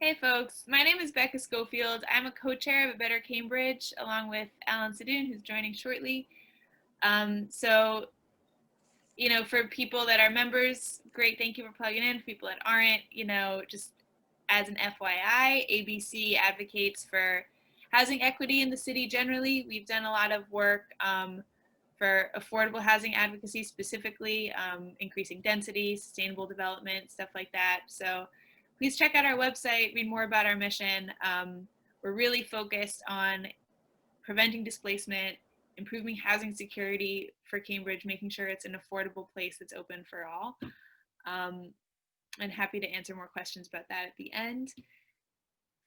Hey folks, my name is Becca Schofield. I'm a co-chair of A Better Cambridge along with Alan Sadoun, who's joining shortly. So, for people that are members, great, thank you for plugging in. For people that aren't, just as an FYI, ABC advocates for housing equity in the city generally. We've done a lot of work for affordable housing advocacy specifically, increasing density, sustainable development, stuff like that. So please check out our website, read more about our mission. We're really focused on preventing displacement, improving housing security for Cambridge, making sure it's an affordable place that's open for all. And happy to answer more questions about that at the end.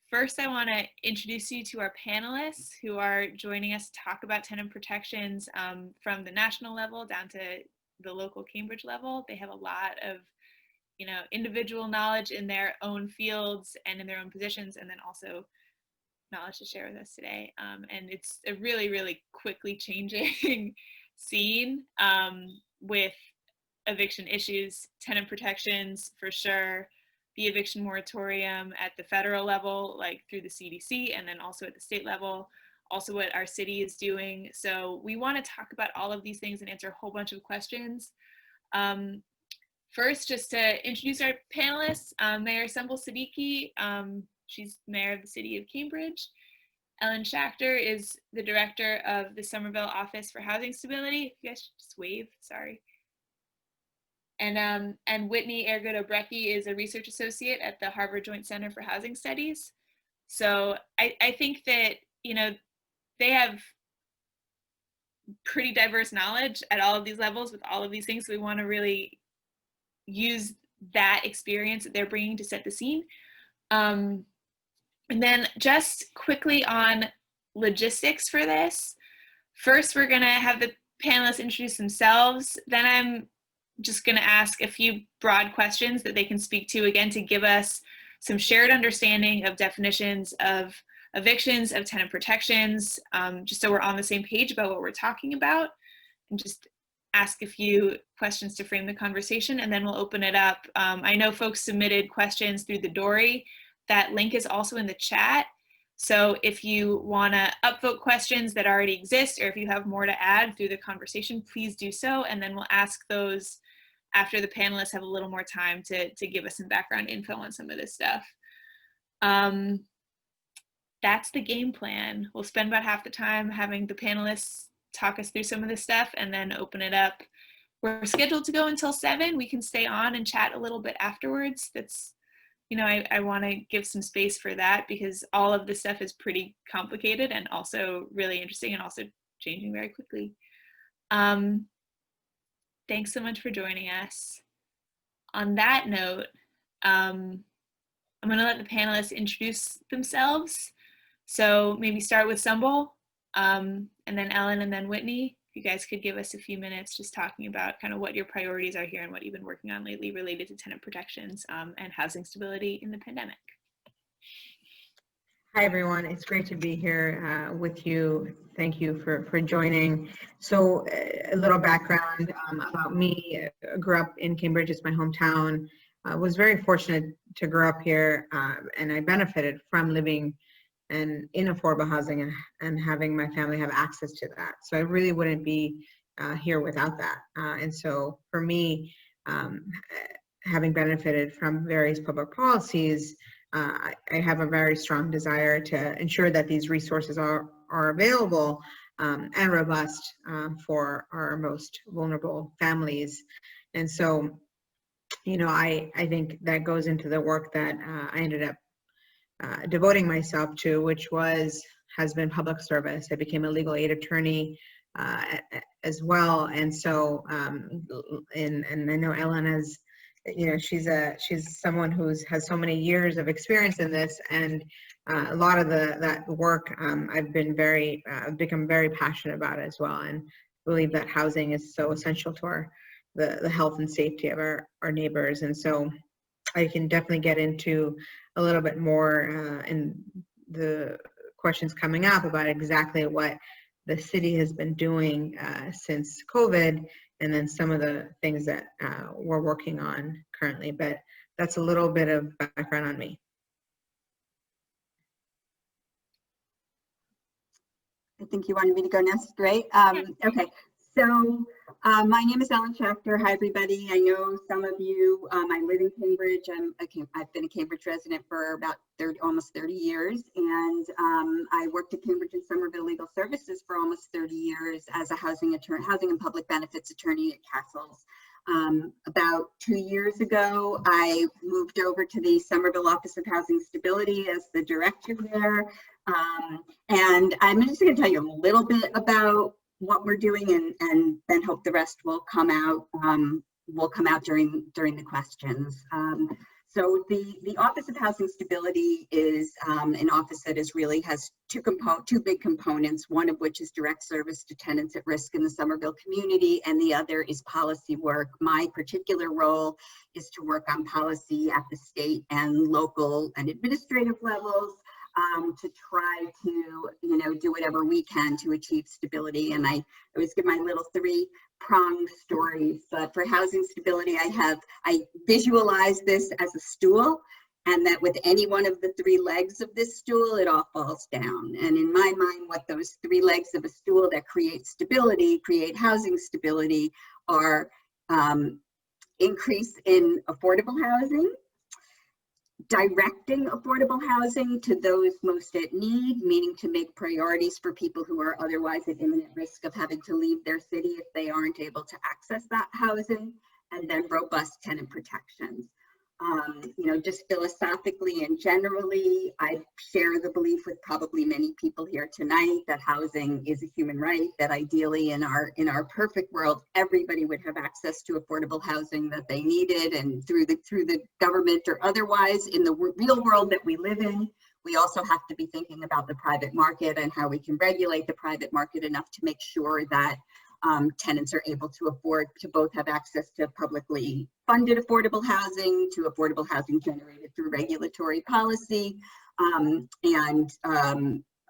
First, I want to introduce you to our panelists who are joining us to talk about tenant protections from the national level down to the local Cambridge level. They have a lot of individual knowledge in their own fields and in their own positions, and then also knowledge to share with us today. And it's a really, really quickly changing scene with eviction issues, tenant protections for sure, the eviction moratorium at the federal level, like through the CDC, and then also at the state level, also what our city is doing. So we want to talk about all of these things and answer a whole bunch of questions. First, just to introduce our panelists, Mayor Sumbul Siddiqui, she's mayor of the city of Cambridge. Ellen Shacter is the director of the Somerville Office for Housing Stability. If you guys just wave, sorry. And Whitney Airgood-Obrycki is a research associate at the Harvard Joint Center for Housing Studies. So I think that, they have pretty diverse knowledge at all of these levels with all of these things. So we want to really use that experience that they're bringing to set the scene. And then just quickly on logistics for this. First, we're going to have the panelists introduce themselves. Then I'm just going to ask a few broad questions that they can speak to, again, to give us some shared understanding of definitions of evictions, of tenant protections, just so we're on the same page about what we're talking about, and just ask a few questions to frame the conversation, and then we'll open it up. I know folks submitted questions through the Dory. That link is also in the chat. So if you want to upvote questions that already exist, or if you have more to add through the conversation, please do so. And then we'll ask those after the panelists have a little more time to give us some background info on some of this stuff. That's the game plan. We'll spend about half the time having the panelists talk us through some of this stuff and then open it up. We're scheduled to go until 7. We can stay on and chat a little bit afterwards. That's, I want to give some space for that because all of this stuff is pretty complicated and also really interesting and also changing very quickly. Thanks so much for joining us. On that note, I'm going to let the panelists introduce themselves. So maybe start with Sumbul, and then Ellen, and then Whitney. If you guys could give us a few minutes just talking about kind of what your priorities are here and what you've been working on lately related to tenant protections and housing stability in the pandemic. Hi, everyone. It's great to be here with you. Thank you for joining. So a little background about me. I grew up in Cambridge. It's my hometown. I was very fortunate to grow up here, and I benefited from living in affordable housing and having my family have access to that. So I really wouldn't be here without that. And so for me, having benefited from various public policies, I have a very strong desire to ensure that these resources are available and robust for our most vulnerable families. And so, I think that goes into the work that I ended up devoting myself to, which has been public service. I became a legal aid attorney as well. And so, and I know Ellen has, she's someone has so many years of experience in this, and a lot of that work I've become very passionate about as well, and believe that housing is so essential to the health and safety of our neighbors. And so I can definitely get into a little bit more in the questions coming up about exactly what the city has been doing since COVID, and then some of the things that we're working on currently. But that's a little bit of background on me. I think you wanted me to go next, right? Okay, so my name is Shacter. Hi, everybody. I know some of you. I live in Cambridge. I've been a Cambridge resident for about almost 30 years, and I worked at Cambridge and Somerville Legal Services for almost 30 years as a housing and public benefits attorney at Castles. About 2 years ago, I moved over to the Somerville Office of Housing Stability as the director there. And I'm just going to tell you a little bit about what we're doing, and then hope the rest will come out during the questions. So the Office of Housing Stability is an office that has two big components, one of which is direct service to tenants at risk in the Somerville community, and the other is policy work. My particular role is to work on policy at the state and local and administrative levels, to try to, do whatever we can to achieve stability. And I always give my little three-pronged stories. But for housing stability, I visualize this as a stool, and that with any one of the three legs of this stool, it all falls down. And in my mind, what those three legs of a stool that create housing stability, are increase in affordable housing, directing affordable housing to those most at need, meaning to make priorities for people who are otherwise at imminent risk of having to leave their city if they aren't able to access that housing, and then robust tenant protections. Just philosophically and generally, I share the belief with probably many people here tonight that housing is a human right, that ideally in our perfect world, everybody would have access to affordable housing that they needed, and through the government or otherwise. In the real world that we live in, we also have to be thinking about the private market and how we can regulate the private market enough to make sure that tenants are able to afford to both have access to publicly funded affordable housing, to affordable housing generated through regulatory policy, and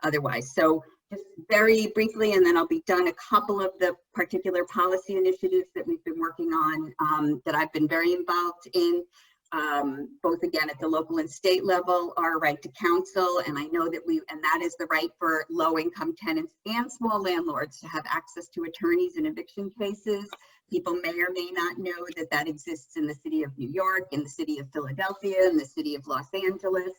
otherwise. So just very briefly, and then I'll be done, a couple of the particular policy initiatives that we've been working on, that I've been very involved in, both again at the local and state level, our right to counsel. And I know that that is the right for low-income tenants and small landlords to have access to attorneys in eviction cases. People may or may not know that that exists in the city of New York, in the city of Philadelphia, in the city of Los Angeles.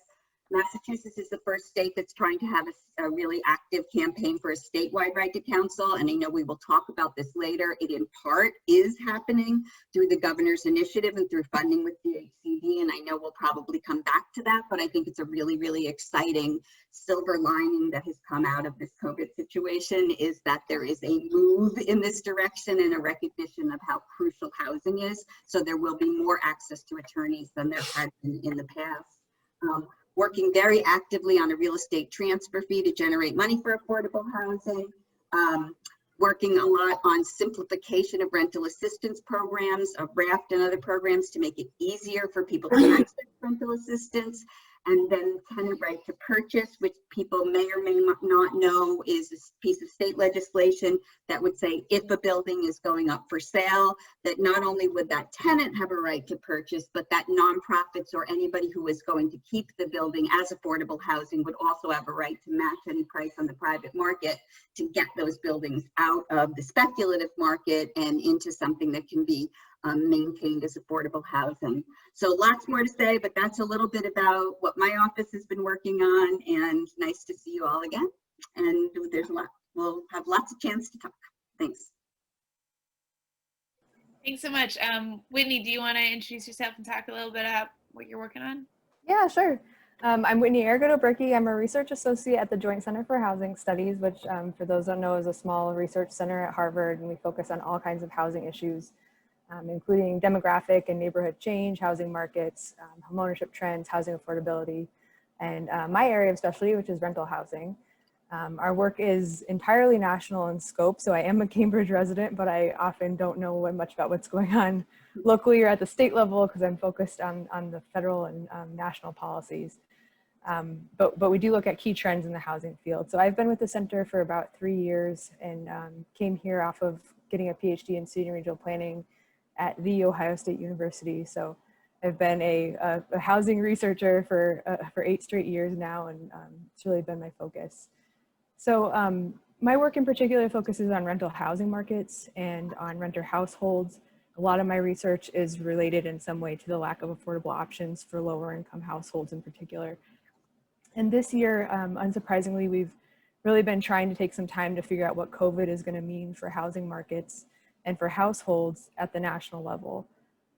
Massachusetts is the first state that's trying to have a really active campaign for a statewide right to counsel. And I know we will talk about this later. It in part is happening through the governor's initiative and through funding with DHCD. And I know we'll probably come back to that, but I think it's a really, really exciting silver lining that has come out of this COVID situation, is that there is a move in this direction and a recognition of how crucial housing is. So there will be more access to attorneys than there had been in the past. Working very actively on a real estate transfer fee to generate money for affordable housing. Working a lot on simplification of rental assistance programs, of RAFT and other programs, to make it easier for people to access rental assistance. And then tenant right to purchase, which people may or may not know is a piece of state legislation that would say if a building is going up for sale, that not only would that tenant have a right to purchase, but that nonprofits or anybody who is going to keep the building as affordable housing would also have a right to match any price on the private market to get those buildings out of the speculative market and into something that can be maintained as affordable housing. So lots more to say, but that's a little bit about what my office has been working on, and nice to see you all again. And we'll have lots of chance to talk. Thanks. Thanks so much. Whitney, do you want to introduce yourself and talk a little bit about what you're working on? Yeah, sure. I'm Whitney Airgood-Obrycki. I'm a research associate at the Joint Center for Housing Studies, which for those who don't know is a small research center at Harvard, and we focus on all kinds of housing issues, including demographic and neighborhood change, housing markets, homeownership trends, housing affordability, and my area of specialty, which is rental housing. Our work is entirely national in scope, so I am a Cambridge resident, but I often don't know much about what's going on locally or at the state level because I'm focused on the federal and national policies. But we do look at key trends in the housing field. So I've been with the center for about 3 years and came here off of getting a PhD in city and regional planning at The Ohio State University. So I've been a housing researcher for 8 straight years now, and it's really been my focus. So my work in particular focuses on rental housing markets and on renter households. A lot of my research is related in some way to the lack of affordable options for lower income households in particular. And this year, unsurprisingly, we've really been trying to take some time to figure out what COVID is going to mean for housing markets and for households at the national level.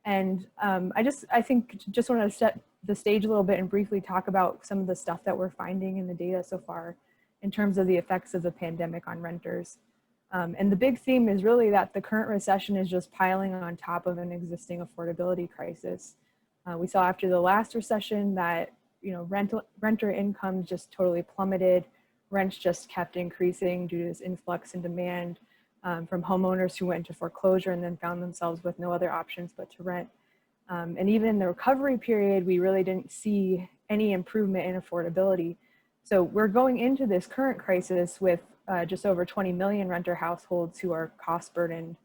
And I think just want to set the stage a little bit and briefly talk about some of the stuff that we're finding in the data so far in terms of the effects of the pandemic on renters. And the big theme is really that the current recession is just piling on top of an existing affordability crisis. We saw after the last recession that renter income just totally plummeted. Rents just kept increasing due to this influx in demand from homeowners who went into foreclosure and then found themselves with no other options but to rent. And even in the recovery period, we really didn't see any improvement in affordability. So we're going into this current crisis with just over 20 million renter households who are cost burdened,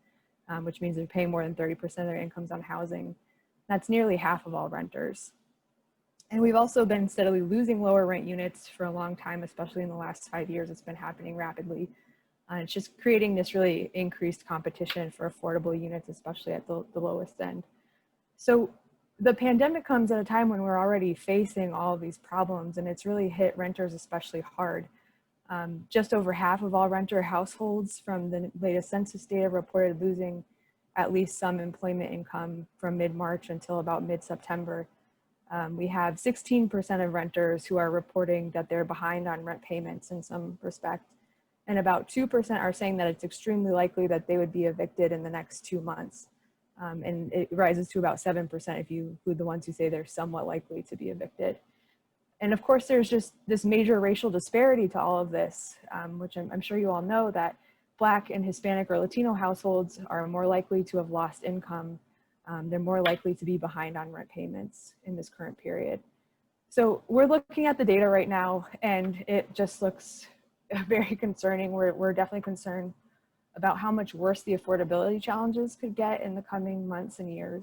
which means they're paying more than 30% of their incomes on housing. That's nearly half of all renters. And we've also been steadily losing lower rent units for a long time, especially in the last 5 years. It's been happening rapidly. It's just creating this really increased competition for affordable units, especially at the lowest end. So the pandemic comes at a time when we're already facing all of these problems, and it's really hit renters especially hard. Just over half of all renter households from the latest census data reported losing at least some employment income from mid-March until about mid-September. We have 16% of renters who are reporting that they're behind on rent payments in some respect. And about 2% are saying that it's extremely likely that they would be evicted in the next 2 months. And it rises to about 7% if you include the ones who say they're somewhat likely to be evicted. And of course, there's just this major racial disparity to all of this, which I'm sure you all know that Black and Hispanic or Latino households are more likely to have lost income. They're more likely to be behind on rent payments in this current period. So we're looking at the data right now, and it just looks very concerning. We're definitely concerned about how much worse the affordability challenges could get in the coming months and years,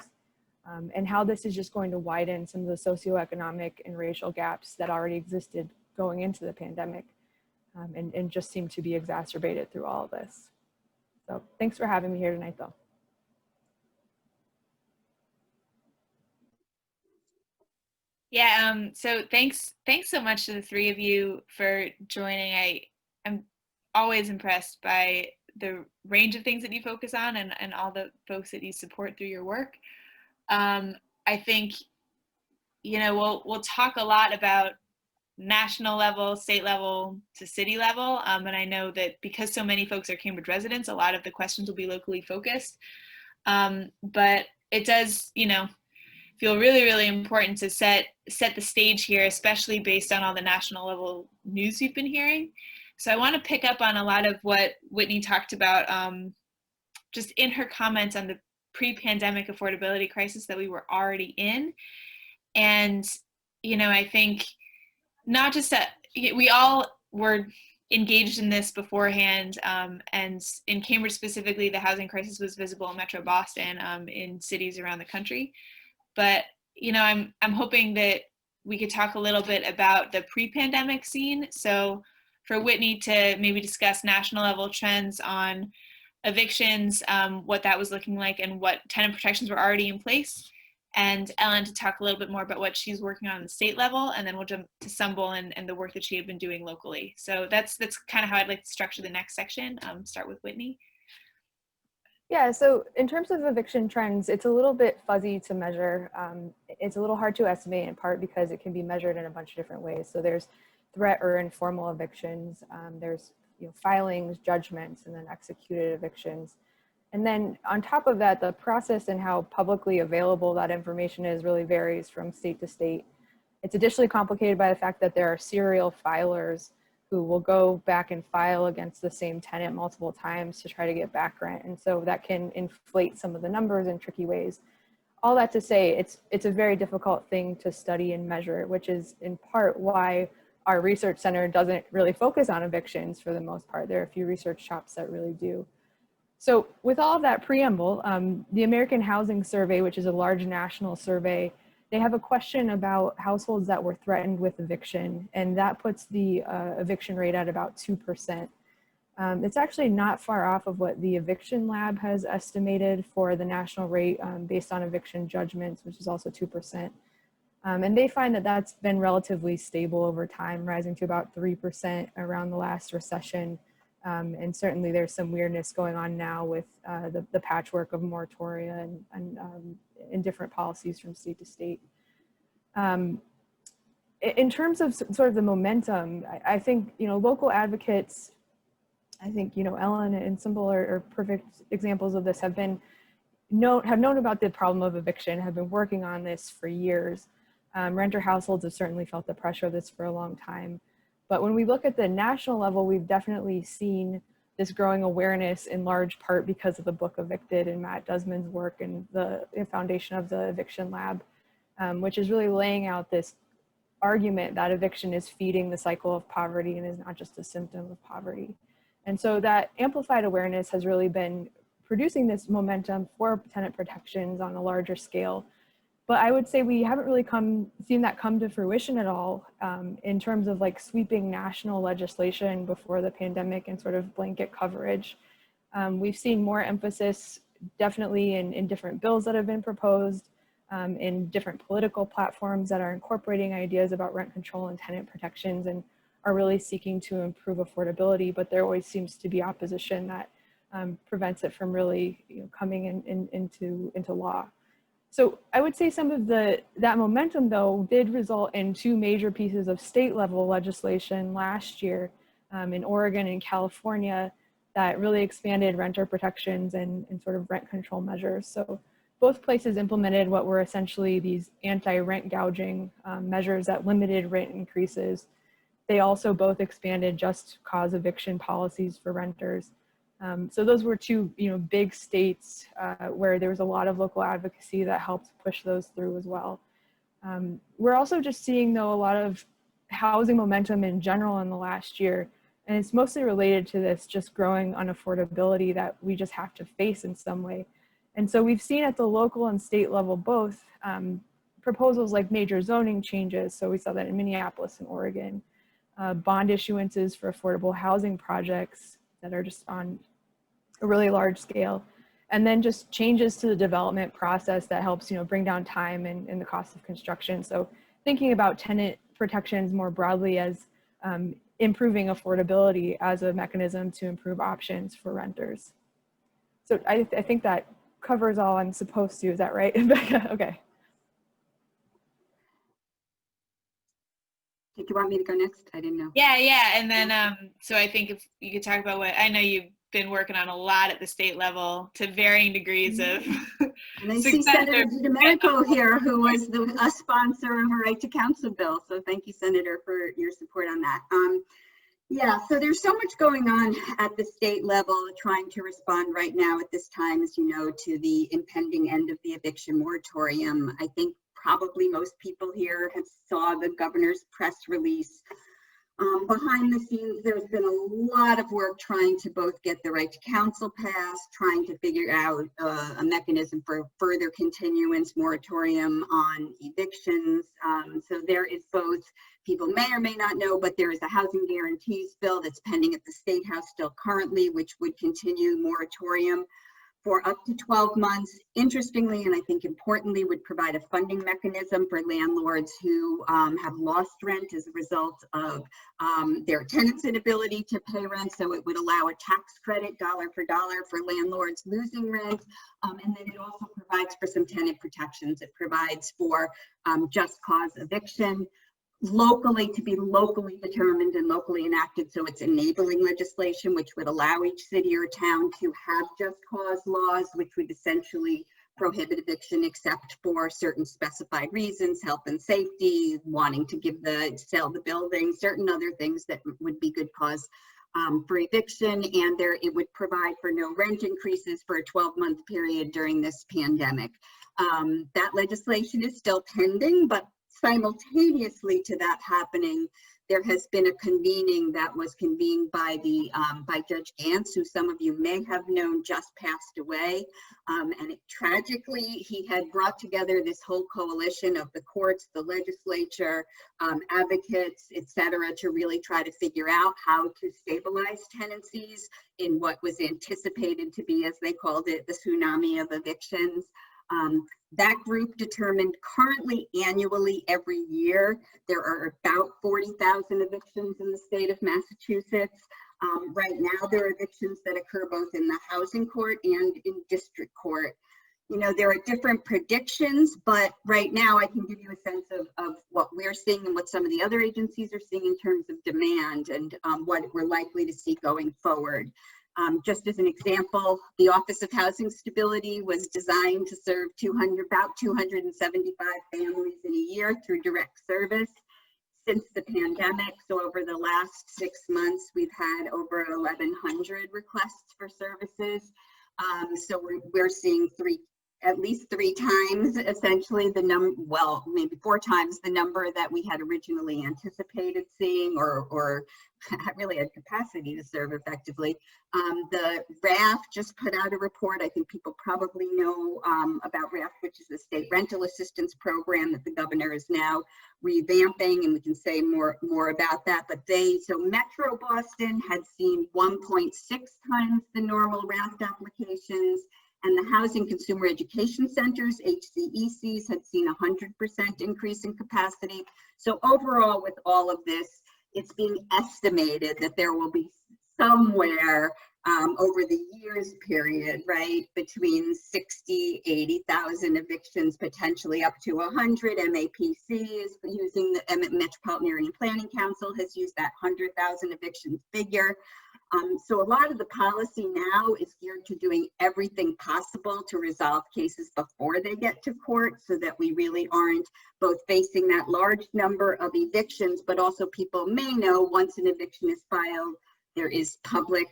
and how this is just going to widen some of the socioeconomic and racial gaps that already existed going into the pandemic, and just seem to be exacerbated through all of this. So thanks for having me here tonight, though. Yeah, so thanks so much to the three of you for joining. I'm always impressed by the range of things that you focus on and all the folks that you support through your work. I think, we'll talk a lot about national level, state level to city level. And I know that because so many folks are Cambridge residents, a lot of the questions will be locally focused. But it does, feel really, really important to set the stage here, especially based on all the national level news you've been hearing. So I want to pick up on a lot of what Whitney talked about just in her comments on the pre-pandemic affordability crisis that we were already in. And, I think not just that we all were engaged in this beforehand, and in Cambridge specifically, the housing crisis was visible in Metro Boston, in cities around the country. But, I'm hoping that we could talk a little bit about the pre-pandemic scene. So for Whitney to maybe discuss national level trends on evictions, what that was looking like and what tenant protections were already in place. And Ellen to talk a little bit more about what she's working on the state level. And then we'll jump to Sumbul and the work that she had been doing locally. So that's kind of how I'd like to structure the next section. Start with Whitney. Yeah, so in terms of eviction trends, it's a little bit fuzzy to measure. It's a little hard to estimate, in part because it can be measured in a bunch of different ways. So there's threat or informal evictions, there's filings, judgments, and then executed evictions. And then on top of that, the process and how publicly available that information is really varies from state to state. It's additionally complicated by the fact that there are serial filers who will go back and file against the same tenant multiple times to try to get back rent. And so that can inflate some of the numbers in tricky ways. All that to say, it's a very difficult thing to study and measure, which is in part why our research center doesn't really focus on evictions for the most part. There are a few research shops that really do. So with all of that preamble, the American Housing Survey, which is a large national survey, they have a question about households that were threatened with eviction, and that puts the eviction rate at about 2%. It's actually not far off of what the Eviction Lab has estimated for the national rate based on eviction judgments, which is also 2%. And they find that that's been relatively stable over time, rising to about 3% around the last recession. And certainly there's some weirdness going on now with the patchwork of moratoria and different policies from state to state. In terms of sort of the momentum, I think, local advocates, I think, Ellen and Sumbul are perfect examples of this, have known about the problem of eviction, have been working on this for years. Renter households have certainly felt the pressure of this for a long time. But when we look at the national level, we've definitely seen this growing awareness in large part because of the book Evicted and Matt Desmond's work and the foundation of the Eviction Lab, which is really laying out this argument that eviction is feeding the cycle of poverty and is not just a symptom of poverty. And so that amplified awareness has really been producing this momentum for tenant protections on a larger scale. But I would say we haven't really seen that come to fruition at all in terms of like sweeping national legislation before the pandemic and sort of blanket coverage. We've seen more emphasis definitely in different bills that have been proposed, in different political platforms that are incorporating ideas about rent control and tenant protections and are really seeking to improve affordability, but there always seems to be opposition that prevents it from really coming into law. So I would say some of that momentum, though, did result in two major pieces of state level legislation last year in Oregon and California that really expanded renter protections and sort of rent control measures. So both places implemented what were essentially these anti-rent gouging measures that limited rent increases. They also both expanded just cause eviction policies for renters. So those were two, big states where there was a lot of local advocacy that helped push those through as well. We're also just seeing, though, a lot of housing momentum in general in the last year, and it's mostly related to this just growing unaffordability that we just have to face in some way. And so we've seen at the local and state level both proposals like major zoning changes. So we saw that in Minneapolis and Oregon, bond issuances for affordable housing projects that are just on a really large scale, and then just changes to the development process that helps bring down time and the cost of construction. So thinking about tenant protections more broadly as improving affordability as a mechanism to improve options for renters. So I think that covers all I'm supposed to. Is that right, Becca? Okay. Did you want me to go next? I didn't know. Yeah. And then, so I think if you could talk about what, I know you've been working on a lot at the state level to varying degrees of And I see Senator D Domenico here, who was a sponsor of a Right to Counsel bill. So thank you, Senator, for your support on that. Yeah, so there's so much going on at the state level, trying to respond right now at this time, as you know, to the impending end of the eviction moratorium. I think probably most people here have saw the governor's press release. Behind the scenes, there's been a lot of work trying to both get the Right to Counsel passed, trying to figure out a mechanism for further continuance moratorium on evictions. So there is both, people may or may not know, but there is a housing guarantees bill that's pending at the State House still currently, which would continue moratorium for up to 12 months. Interestingly, and I think importantly, would provide a funding mechanism for landlords who have lost rent as a result of their tenants' inability to pay rent. So it would allow a tax credit dollar for dollar for landlords losing rent. And then it also provides for some tenant protections. It provides for just cause eviction, locally, to be locally determined and locally enacted. So it's enabling legislation, which would allow each city or town to have just cause laws, which would essentially prohibit eviction except for certain specified reasons, health and safety, wanting to sell the building, certain other things that would be good cause for eviction. And it would provide for no rent increases for a 12-month period during this pandemic. That legislation is still pending, but simultaneously to that happening, there has been a convening that was convened by Judge Gantz, who some of you may have known just passed away. Tragically, he had brought together this whole coalition of the courts, the legislature, advocates, et cetera, to really try to figure out how to stabilize tenancies in what was anticipated to be, as they called it, the tsunami of evictions. That group determined currently annually every year, there are about 40,000 evictions in the state of Massachusetts. Right now, there are evictions that occur both in the housing court and in district court. You know, there are different predictions, but right now I can give you a sense of what we're seeing and what some of the other agencies are seeing in terms of demand and what we're likely to see going forward. Just as an example, the Office of Housing Stability was designed to serve about 275 families in a year through direct service. Since the pandemic, so over the last 6 months, we've had over 1,100 requests for services. So we're seeing at least three times essentially the number, well, maybe 4 times the number that we had originally anticipated seeing or really had capacity to serve effectively. The RAF just put out a report. I think people probably know about RAF, which is the state rental assistance program that the governor is now revamping, and we can say more about that. But so Metro Boston had seen 1.6 times the normal RAF applications, and the Housing Consumer Education Centers, HCECs, had seen 100% increase in capacity. So overall, with all of this, it's being estimated that there will be somewhere over the years period, right, between 60, 80,000 evictions, potentially up to 100. MAPC is using the Metropolitan Area Planning Council has used that 100,000 evictions figure. So a lot of the policy now is geared to doing everything possible to resolve cases before they get to court, so that we really aren't both facing that large number of evictions, but also people may know once an eviction is filed, there is public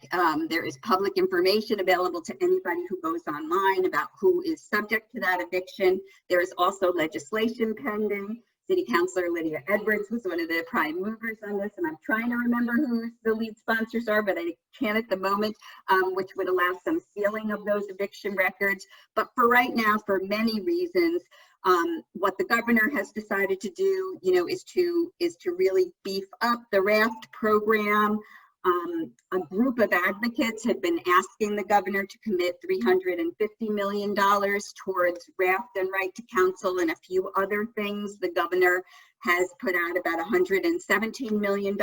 information available to anybody who goes online about who is subject to that eviction. There is also legislation pending. City Councilor Lydia Edwards was one of the prime movers on this, and I'm trying to remember who the lead sponsors are, but I can't at the moment, which would allow some sealing of those eviction records. But for right now, for many reasons, what the governor has decided to do, you know, is to really beef up the RAFT program. A group of advocates had been asking the governor to commit $350 million towards RAFT and right to counsel and a few other things. The governor has put out about $117 million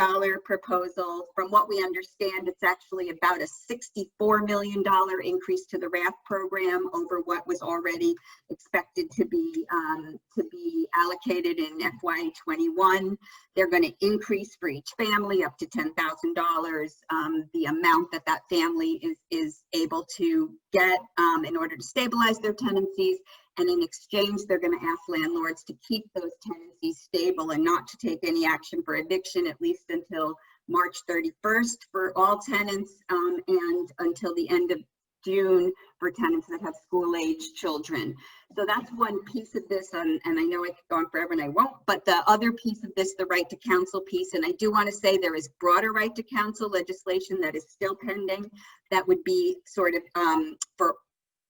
proposal. From what we understand, it's actually about a $64 million increase to the RAFT program over what was already expected to be allocated in FY21. They're going to increase for each family up to $10,000 the amount that family is able to get in order to stabilize their tenancies. And in exchange, they're going to ask landlords to keep those tenancies stable and not to take any action for eviction, at least until March 31st for all tenants and until the end of June for tenants that have school-age children. So that's one piece of this, and I know I could go on forever and I won't, but the other piece of this, the right to counsel piece, and I do want to say there is broader right to counsel legislation that is still pending that would be sort of for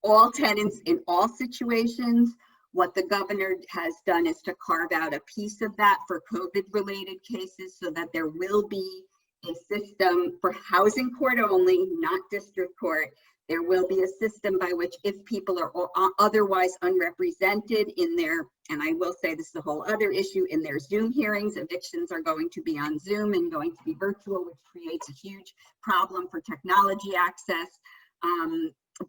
all tenants in all situations. What the governor has done is to carve out a piece of that for COVID-related cases so that there will be a system for housing court only, not district court. There will be a system by which if people are otherwise unrepresented in their, and I will say this is a whole other issue, in their Zoom hearings, evictions are going to be on Zoom and going to be virtual, which creates a huge problem for technology access.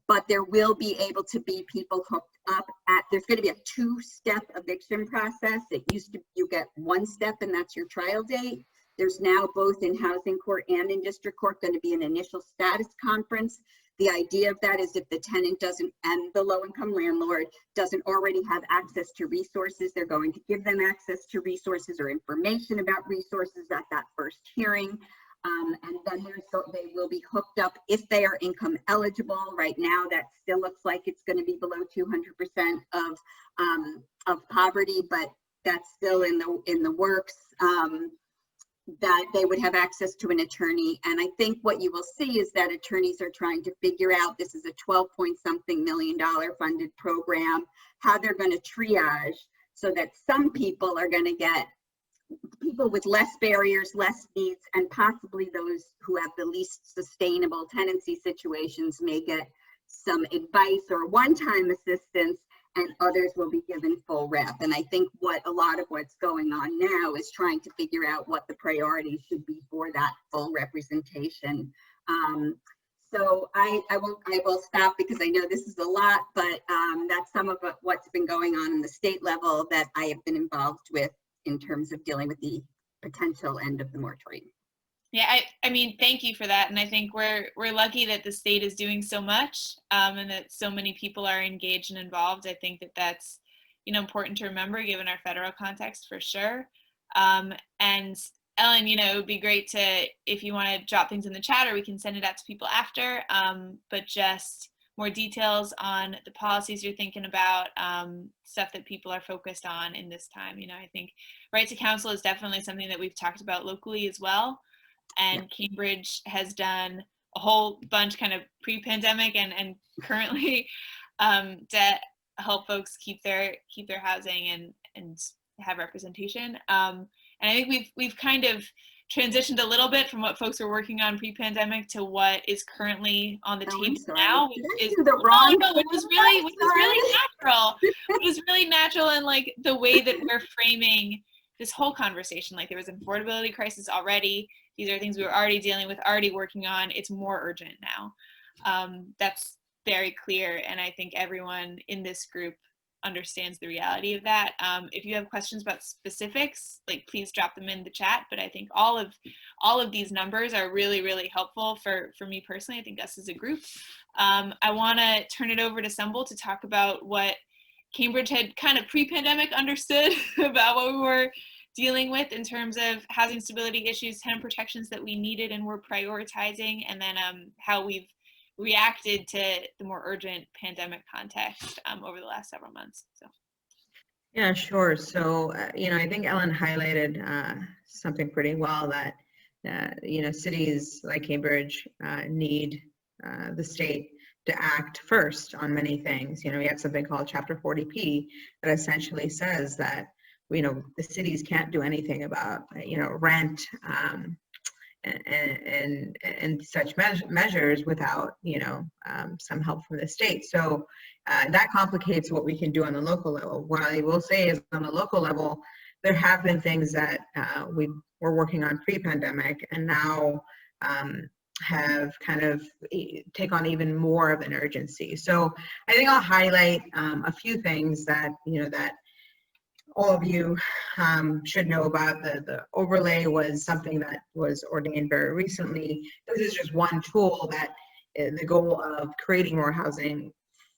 But there will be able to be people hooked up at, there's going to be a 2-step eviction process. It used to, you get 1 step and that's your trial date. There's now both in housing court and in district court going to be an initial status conference. The idea of that is if the tenant doesn't, and the low-income landlord doesn't already have access to resources, they're going to give them access to resources or information about resources at that first hearing. And then they will be hooked up if they are income eligible. Right now, that still looks like it's going to be below 200% of poverty, but that's still in the works, that they would have access to an attorney. And I think what you will see is that attorneys are trying to figure out, this is a 12-point-something million funded program, how they're going to triage so that some people are going to get, people with less barriers, less needs, and possibly those who have the least sustainable tenancy situations may get some advice or one-time assistance, and others will be given full rep. And I think what a lot of what's going on now is trying to figure out what the priorities should be for that full representation. So I will stop because I know this is a lot, but that's some of what's been going on in the state level that I have been involved with in terms of dealing with the potential end of the moratorium. Yeah, I mean, thank you for that. And I think we're lucky that the state is doing so much, and that so many people are engaged and involved. I think that that's, important to remember given our federal context for sure. And Ellen, it would be great to, if you want to drop things in the chat, or we can send it out to people after, but just more details on the policies you're thinking about, stuff that people are focused on in this time. I think right to counsel is definitely something that we've talked about locally as well. And Cambridge has done a whole bunch kind of pre-pandemic and currently to help folks keep their housing and have representation. And I think we've kind of transitioned a little bit from what folks were working on pre-pandemic to what is currently on the table now, which is really natural. It was really natural in like the way that we're framing this whole conversation. Like there was an affordability crisis already. These are things we were already dealing with, already working on. It's more urgent now. That's very clear. And I think everyone in this group understands the reality of that. If you have questions about specifics, like please drop them in the chat. But I think all of these numbers are really, really helpful for me personally. I think us as a group. I want to turn it over to Sumbul to talk about what Cambridge had kind of pre-pandemic understood about what we were dealing with in terms of housing stability issues, tenant protections that we needed and were prioritizing, and then how we've reacted to the more urgent pandemic context over the last several months. So. Yeah, sure. So, I think Ellen highlighted something pretty well that, cities like Cambridge need the state to act first on many things. We have something called Chapter 40P that essentially says that, the cities can't do anything about, rent and such measures without, some help from the state. So that complicates what we can do on the local level. What I will say is on the local level, there have been things that we were working on pre-pandemic and now have kind of take on even more of an urgency. So I think I'll highlight a few things that, that all of you should know about. The overlay was something that was ordained very recently. This is just one tool that the goal of creating more housing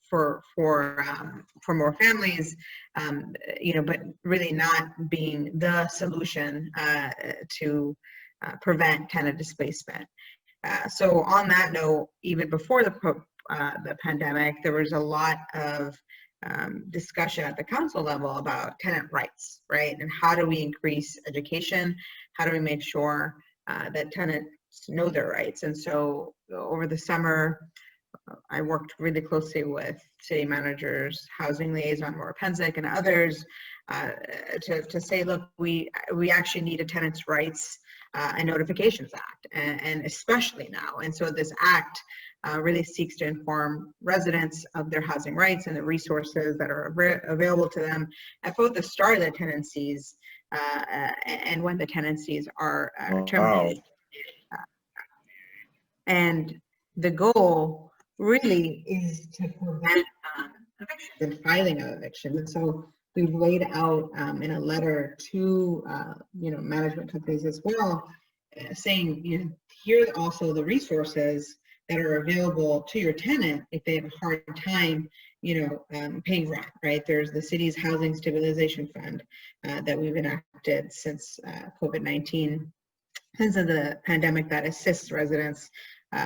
for more families, but really not being the solution to prevent tenant displacement. So on that note, even before the pandemic, there was a lot of discussion at the council level about tenant rights, right? And how do we increase education? How do we make sure that tenants know their rights? And so over the summer, I worked really closely with city managers, housing liaison Maura Penzick, and others to say, look, we actually need a tenants' rights and notifications act, and especially now. And so this act really seeks to inform residents of their housing rights and the resources that are available to them at both the start of the tenancies and when the tenancies are terminated. And the goal really is to prevent evictions and filing of evictions. And so we've laid out in a letter to management companies as well, saying, here are also the resources that are available to your tenant if they have a hard time, paying rent, right? There's the city's housing stabilization fund that we've enacted since COVID-19, since the pandemic, that assists residents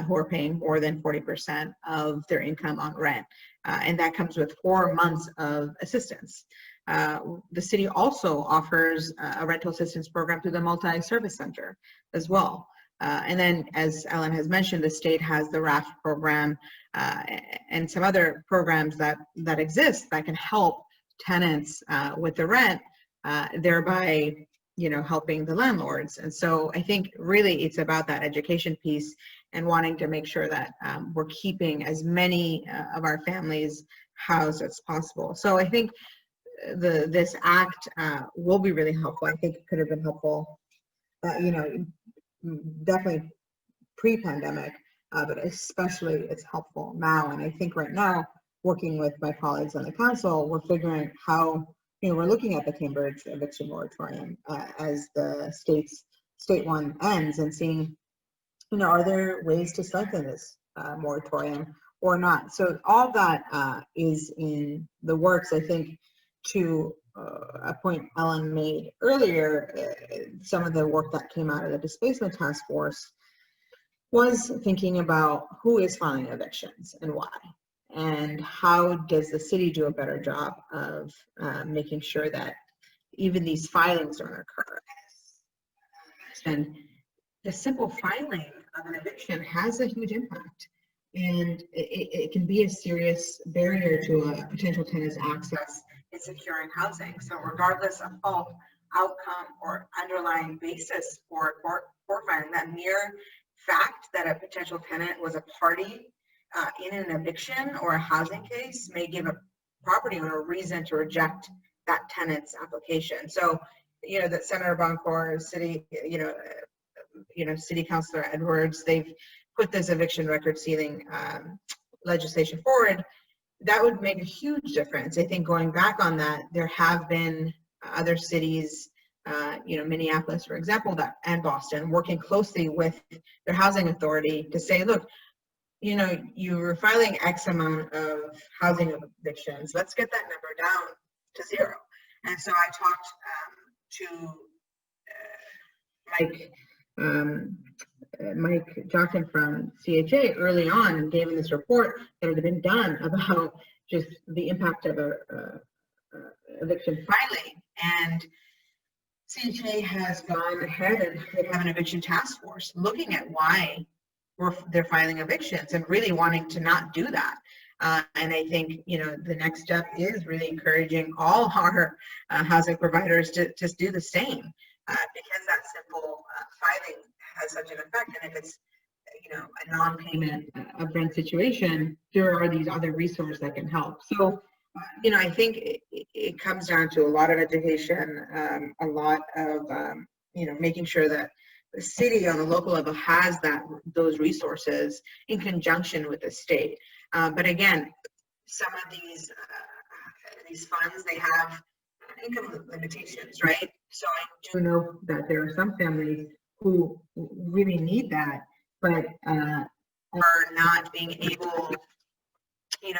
who are paying more than 40% of their income on rent. And that comes with 4 months of assistance. the city also offers a rental assistance program through the multi-service center as well. And then, as Ellen has mentioned, the state has the RAFT program and some other programs that exist that can help tenants with the rent, thereby, helping the landlords. And so I think really it's about that education piece and wanting to make sure that we're keeping as many of our families housed as possible. So I think this act will be really helpful. I think it could have been helpful, definitely pre-pandemic, but especially it's helpful now. And I think right now, working with my colleagues on the council, we're figuring how, we're looking at the Cambridge eviction moratorium as the state one ends and seeing, are there ways to strengthen this moratorium or not? So all that is in the works. I think to a point Ellen made earlier, some of the work that came out of the displacement task force was thinking about who is filing evictions and why, and how does the city do a better job of making sure that even these filings don't occur. And the simple filing of an eviction has a huge impact, and it can be a serious barrier to a potential tenant's access in securing housing. So regardless of fault, outcome, or underlying basis for filing, that mere fact that a potential tenant was a party in an eviction or a housing case may give a property owner a reason to reject that tenant's application. So, that Senator Boncour, City Councilor Edwards, they've put this eviction record sealing legislation forward. That would make a huge difference. I think going back on that, there have been other cities, Minneapolis, for example, and Boston, working closely with their housing authority to say, look, you were filing X amount of housing evictions. Let's get that number down to 0. And so I talked to Mike Johnson from CHA early on and gave him this report that had been done about just the impact of eviction filing. And CHA has gone ahead and they have an eviction task force looking at why they're filing evictions and really wanting to not do that. And I think, the next step is really encouraging all our housing providers to just do the same, because that simple filing has such an effect. And if it's, a non-payment of rent situation, there are these other resources that can help. So, I think it comes down to a lot of education, a lot of, making sure that the city on the local level has those resources in conjunction with the state. But again, some of these funds, they have income limitations, right? So I do know that there are some families who really need that, but are not being able,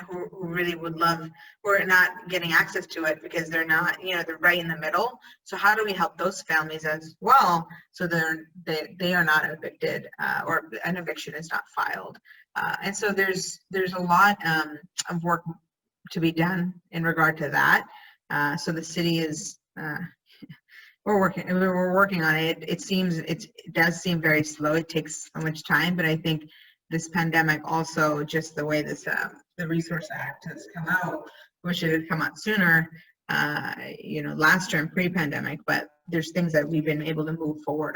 who really would love, who are not getting access to it because they're not, they're right in the middle. So how do we help those families as well so they are not evicted or an eviction is not filed? And so there's a lot of work to be done in regard to that. So the city is we're working on it. It does seem very slow. It takes so much time, but I think this pandemic also, just the way this the Resource Act has come out, wish it had come out sooner, last term pre-pandemic, but there's things that we've been able to move forward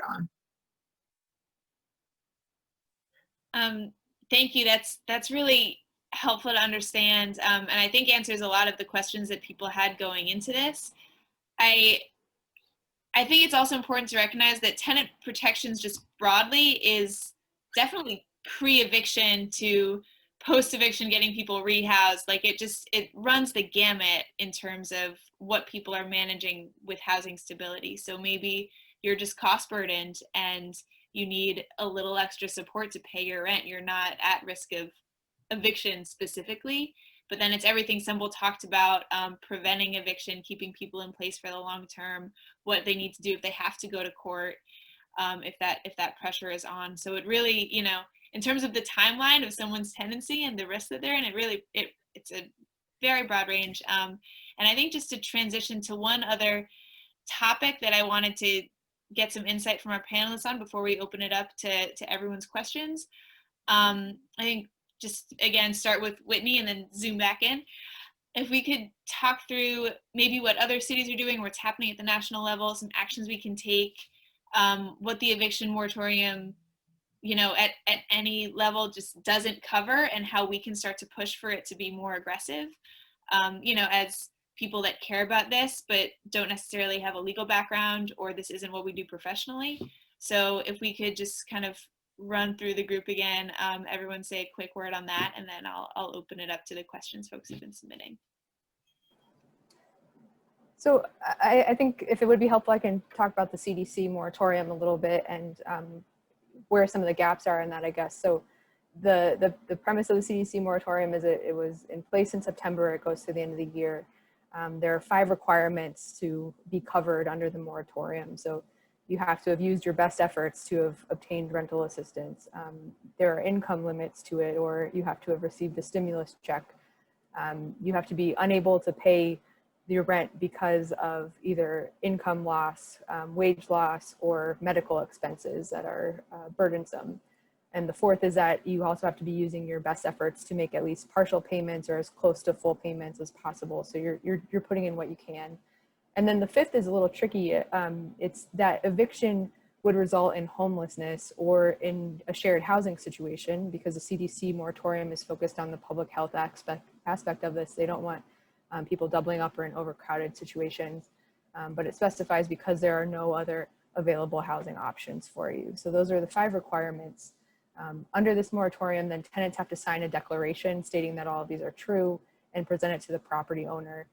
on. Thank you. That's really helpful to understand, and I think answers a lot of the questions that people had going into this. I think it's also important to recognize that tenant protections just broadly is definitely pre-eviction to post-eviction, getting people rehoused. Like it runs the gamut in terms of what people are managing with housing stability. So maybe you're just cost burdened and you need a little extra support to pay your rent. You're not at risk of eviction specifically, but then it's everything Sumbul talked about, preventing eviction, keeping people in place for the long term, what they need to do if they have to go to court, if that pressure is on. So it really, in terms of the timeline of someone's tenancy and the risk that they're in, it's a very broad range. And And I think just to transition to one other topic that I wanted to get some insight from our panelists on before we open it up to everyone's questions. I think just again, start with Whitney and then zoom back in. If we could talk through maybe what other cities are doing, what's happening at the national level, some actions we can take, what the eviction moratorium, you know, at any level just doesn't cover, and how we can start to push for it to be more aggressive, you know, as people that care about this but don't necessarily have a legal background, or this isn't what we do professionally. So if we could just kind of run through the group again, everyone say a quick word on that, and then I'll open it up to the questions folks have been submitting. So I think if it would be helpful, I can talk about the CDC moratorium a little bit and where some of the gaps are in that, I guess. So the premise of the CDC moratorium is it was in place in September. It goes to the end of the year. There are 5 requirements to be covered under the moratorium. So you have to have used your best efforts to have obtained rental assistance. There are income limits to it, or you have to have received a stimulus check. You have to be unable to pay your rent because of either income loss, wage loss, or medical expenses that are burdensome. And the 4th is that you also have to be using your best efforts to make at least partial payments or as close to full payments as possible. So you're putting in what you can. And then the 5th is a little tricky. It's that eviction would result in homelessness or in a shared housing situation, because the CDC moratorium is focused on the public health aspect of this. They don't want people doubling up or in overcrowded situations, but it specifies because there are no other available housing options for you. So those are the 5 requirements. Under this moratorium, then tenants have to sign a declaration stating that all of these are true and present it to the property owner.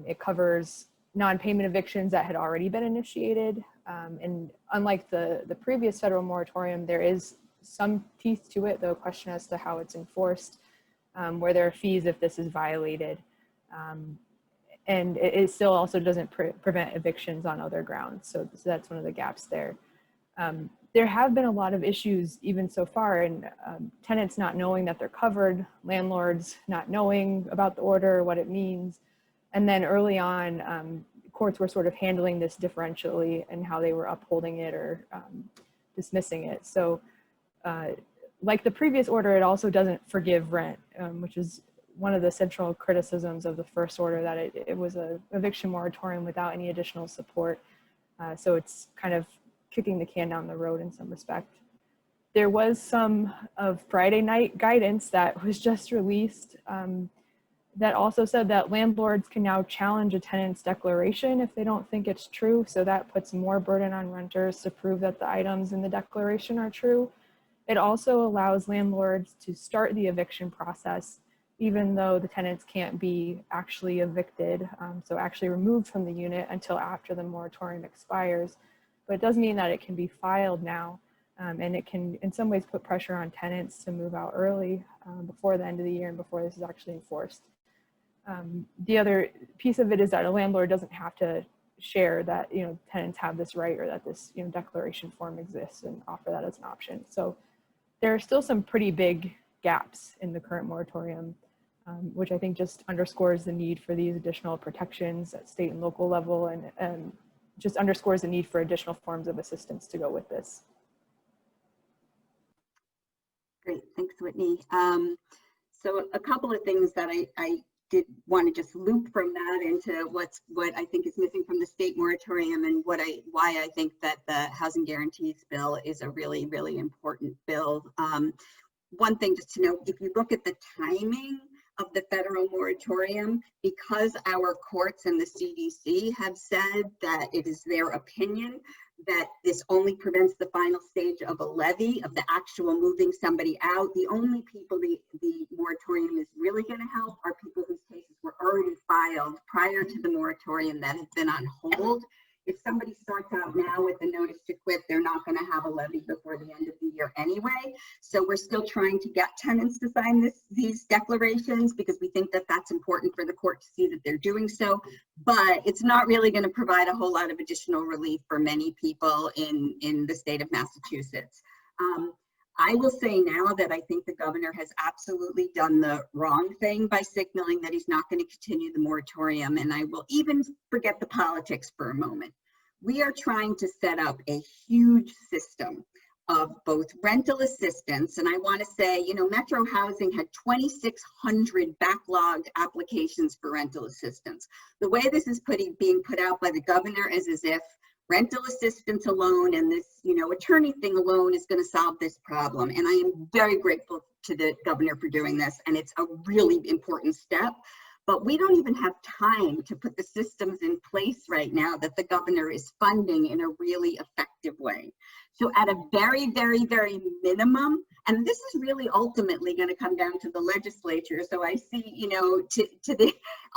It covers non-payment evictions that had already been initiated. And unlike the previous federal moratorium, there is some teeth to it, though a question as to how it's enforced, where there are fees if this is violated. And it still also doesn't prevent evictions on other grounds. So that's one of the gaps there. There have been a lot of issues even so far, and tenants not knowing that they're covered, landlords not knowing about the order, what it means. And then early on, courts were sort of handling this differentially and how they were upholding it or dismissing it. So like the previous order, it also doesn't forgive rent, which is one of the central criticisms of the first order, that it was a eviction moratorium without any additional support. So it's kind of kicking the can down the road in some respect. There was some of Friday night guidance that was just released that also said that landlords can now challenge a tenant's declaration if they don't think it's true. So that puts more burden on renters to prove that the items in the declaration are true. It also allows landlords to start the eviction process even though the tenants can't be actually evicted, so actually removed from the unit until after the moratorium expires. But it does mean that it can be filed now, and it can in some ways put pressure on tenants to move out early before the end of the year and before this is actually enforced. The other piece of it is that a landlord doesn't have to share that tenants have this right, or that this declaration form exists, and offer that as an option. So there are still some pretty big gaps in the current moratorium, which I think just underscores the need for these additional protections at state and local level, and just underscores the need for additional forms of assistance to go with this. Great, thanks, Whitney. So a couple of things that I did want to just loop from that into what I think is missing from the state moratorium, and why I think that the Housing Guarantees Bill is a really, really important bill. One thing just to note, if you look at the timing of the federal moratorium, because our courts and the CDC have said that it is their opinion that this only prevents the final stage of a levy, of the actual moving somebody out, the only people the moratorium is really going to help are people whose cases were already filed prior to the moratorium that have been on hold. If somebody starts out now with a notice to quit, they're not going to have a levy before the end of the year anyway. So we're still trying to get tenants to sign these declarations, because we think that that's important for the court to see that they're doing so. But it's not really going to provide a whole lot of additional relief for many people in the state of Massachusetts. I will say now that I think the governor has absolutely done the wrong thing by signaling that he's not going to continue the moratorium. And I will even forget the politics for a moment. We are trying to set up a huge system of both rental assistance. And I want to say, you know, Metro Housing had 2,600 backlogged applications for rental assistance. The way this is being put out by the governor is as if rental assistance alone and this, you know, attorney thing alone is going to solve this problem. And I am very grateful to the governor for doing this. And it's a really important step. But we don't even have time to put the systems in place right now that the governor is funding in a really effective way. So at a very, very, very minimum, and this is really ultimately going to come down to the legislature. So I see, you know,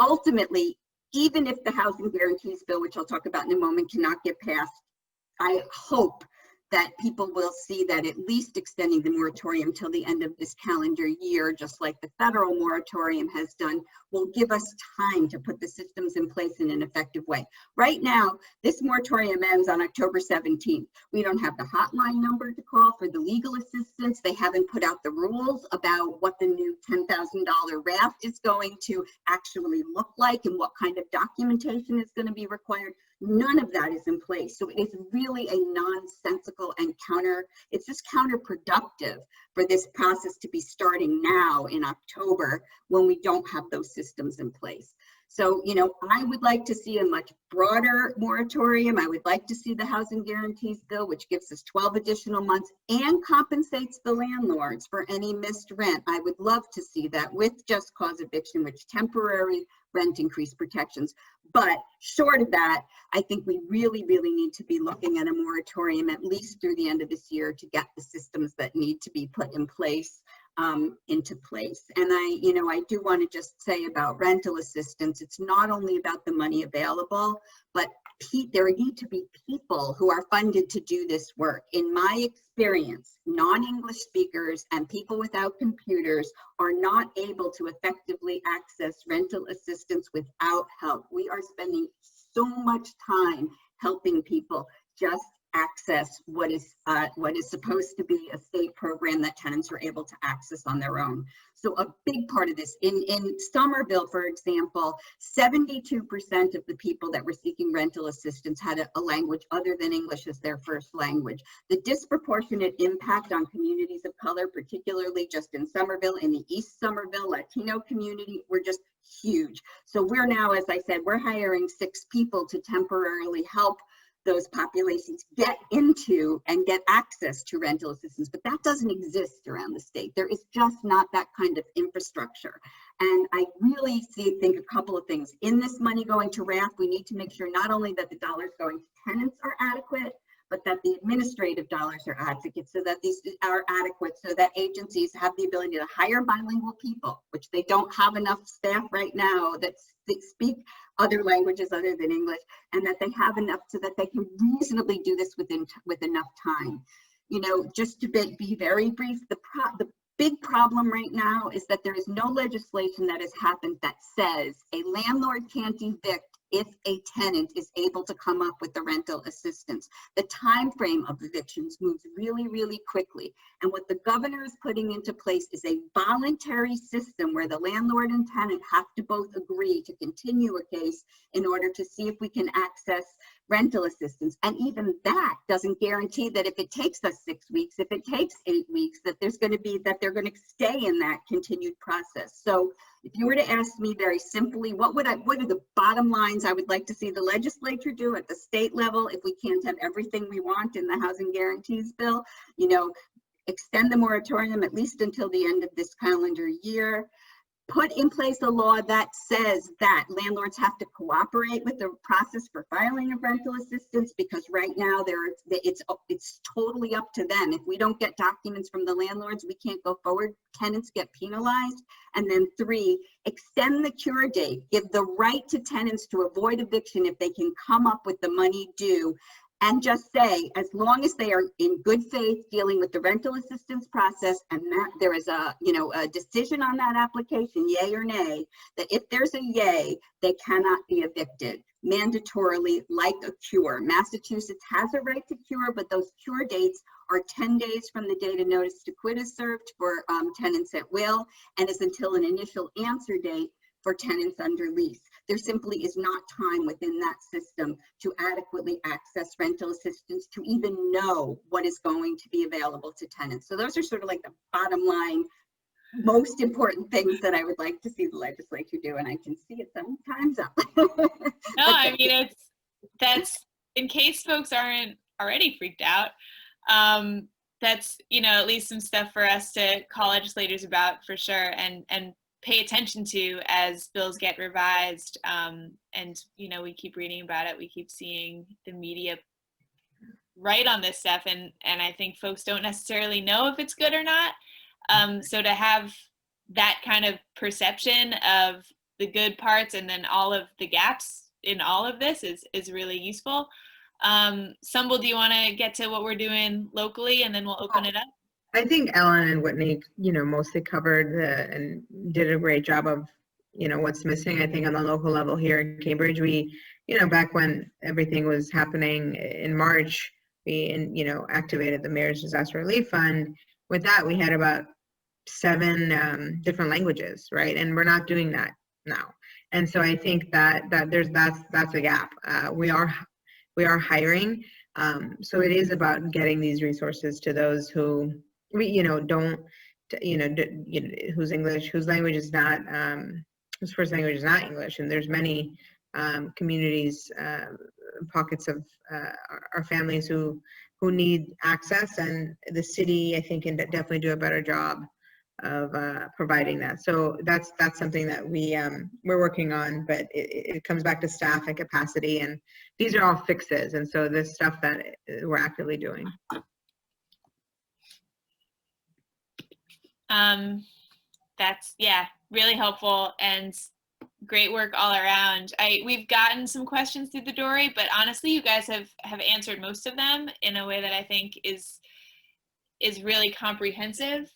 ultimately, even if the housing guarantees bill, which I'll talk about in a moment, cannot get passed, I hope that people will see that at least extending the moratorium till the end of this calendar year, just like the federal moratorium has done, will give us time to put the systems in place in an effective way. Right now, this moratorium ends on October 17th. We don't have the hotline number to call for the legal assistance. They haven't put out the rules about what the new $10,000 raft is going to actually look like and what kind of documentation is going to be required. None of that is in place. So it is really a nonsensical and it's just counterproductive for this process to be starting now in October when we don't have those systems in place. So, you know, I would like to see a much broader moratorium. I would like to see the housing guarantees bill, which gives us 12 additional months and compensates the landlords for any missed rent. I would love to see that with just cause eviction, which temporary rent increase protections. But short of that, I think we really, really need to be looking at a moratorium at least through the end of this year to get the systems that need to be put in place into place. And I do want to just say about rental assistance, it's not only about the money available, but there need to be people who are funded to do this work. In my experience, non-English speakers and people without computers are not able to effectively access rental assistance without help. We are spending so much time helping people just access what is supposed to be a state program that tenants are able to access on their own. So a big part of this, in Somerville, for example, 72% of the people that were seeking rental assistance had a language other than English as their first language. The disproportionate impact on communities of color, particularly just in Somerville, in the East Somerville Latino community, were just huge. So we're now, as I said, we're hiring 6 people to temporarily help those populations get into and get access to rental assistance, but that doesn't exist around the state. There is just not that kind of infrastructure. And I really think a couple of things. In this money going to RAF, we need to make sure not only that the dollars going to tenants are adequate, but that the administrative dollars are adequate, so that these are adequate, so that agencies have the ability to hire bilingual people, which they don't have enough staff right now that speak other languages other than English, and that they have enough so that they can reasonably do this with enough time. You know, just to be very brief, the big problem right now is that there is no legislation that has happened that says a landlord can't evict if a tenant is able to come up with the rental assistance. The time frame of evictions moves really, really quickly. And what the governor is putting into place is a voluntary system where the landlord and tenant have to both agree to continue a case in order to see if we can access rental assistance. And even that doesn't guarantee that if it takes us 6 weeks, if it takes 8 weeks, that they're going to stay in that continued process. So if you were to ask me very simply, what are the bottom lines I would like to see the legislature do at the state level if we can't have everything we want in the housing guarantees bill? You know, extend the moratorium at least until the end of this calendar year. Put in place a law that says that landlords have to cooperate with the process for filing of rental assistance, because right now it's totally up to them. If we don't get documents from the landlords, we can't go forward. Tenants get penalized. And then 3, extend the cure date. Give the right to tenants to avoid eviction if they can come up with the money due. And just say, as long as they are in good faith dealing with the rental assistance process, and that there is a decision on that application, yay or nay, that if there's a yay, they cannot be evicted. mandatorily like a cure. Massachusetts has a right to cure, but those cure dates are 10 days from the date a notice to quit is served for tenants at will, and is until an initial answer date for tenants under lease. There simply is not time within that system to adequately access rental assistance to even know what is going to be available to tenants. So those are sort of like the bottom line, most important things that I would like to see the legislature do, and I can see it sometimes up. No, I mean, that's, in case folks aren't already freaked out, that's, you know, at least some stuff for us to call legislators about for sure, and pay attention to as bills get revised. And, you know, we keep reading about it, we keep seeing the media write on this stuff, and I think folks don't necessarily know if it's good or not. So to have that kind of perception of the good parts and then all of the gaps in all of this is really useful. Sumbul, do you want to get to what we're doing locally, and then we'll open it up? I think Ellen and Whitney, you know, mostly covered and did a great job of, you know, what's missing. I think on the local level here in Cambridge, we, you know, back when everything was happening in March, we, you know, activated the Mayor's Disaster Relief Fund. With that, we had about 7 different languages, right? And we're not doing that now. And so I think that that's a gap. We are hiring. So it is about getting these resources to those who whose language is not, whose first language is not English. And there's many communities, pockets of our families who need access, and the city, I think, can definitely do a better job of providing that. So that's something that we're working on, but it comes back to staff and capacity, and these are all fixes. And so this stuff that we're actively doing. That's, yeah, really helpful and great work all around. We've gotten some questions through the Dory, but honestly, you guys have answered most of them in a way that I think is really comprehensive.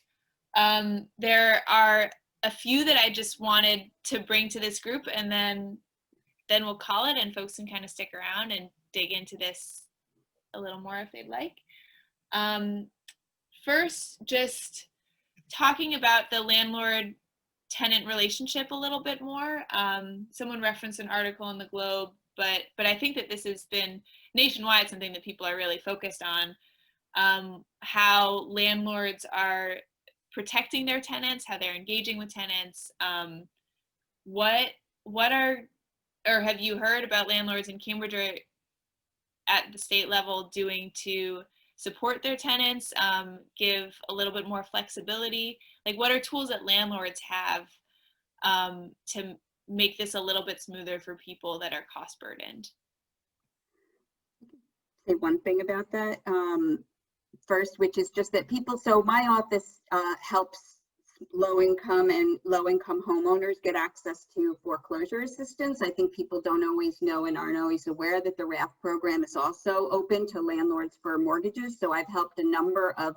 There are a few that I just wanted to bring to this group, and then we'll call it, and folks can kind of stick around and dig into this a little more if they'd like. First, just talking about the landlord-tenant relationship a little bit more. Someone referenced an article in the Globe, but I think that this has been nationwide something that people are really focused on, how landlords are protecting their tenants, how they're engaging with tenants. What have you heard about landlords in Cambridge or at the state level doing to support their tenants, give a little bit more flexibility? Like, what are tools that landlords have to make this a little bit smoother for people that are cost burdened? Say one thing about that first, which is just that people, so my office helps low-income homeowners get access to foreclosure assistance. I think people don't always know and aren't always aware that the RAF program is also open to landlords for mortgages. So I've helped a number of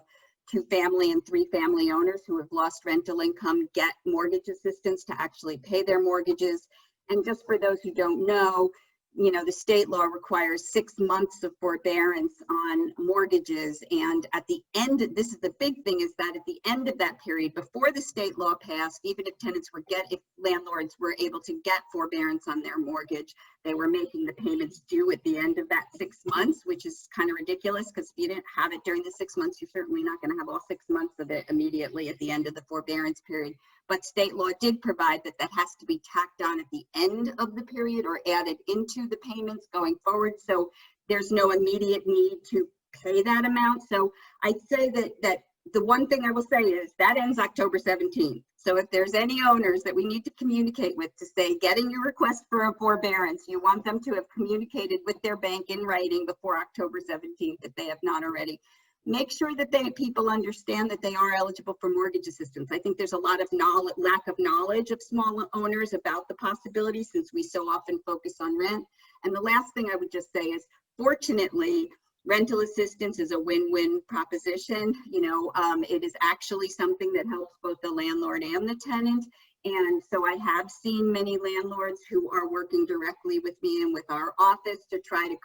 2-family and 3-family owners who have lost rental income get mortgage assistance to actually pay their mortgages. And just for those who don't know, you know, the state law requires 6 months of forbearance on mortgages. And at the end, this is the big thing, is that at the end of that period, before the state law passed, even if if landlords were able to get forbearance on their mortgage, they were making the payments due at the end of that 6 months, which is kind of ridiculous, because if you didn't have it during the 6 months, you're certainly not going to have all 6 months of it immediately at the end of the forbearance period. But state law did provide that has to be tacked on at the end of the period or added into the payments going forward. So there's no immediate need to pay that amount. So I'd say that the one thing I will say is that ends October 17th. So if there's any owners that we need to communicate with to say, getting your request for a forbearance, you want them to have communicated with their bank in writing before October 17th if they have not already. Make sure that people understand that they are eligible for mortgage assistance. I think there's a lot of lack of knowledge of small owners about the possibilities, since we so often focus on rent. And the last thing I would just say is, fortunately, rental assistance is a win-win proposition. You know, it is actually something that helps both the landlord and the tenant. And so I have seen many landlords who are working directly with me and with our office to try to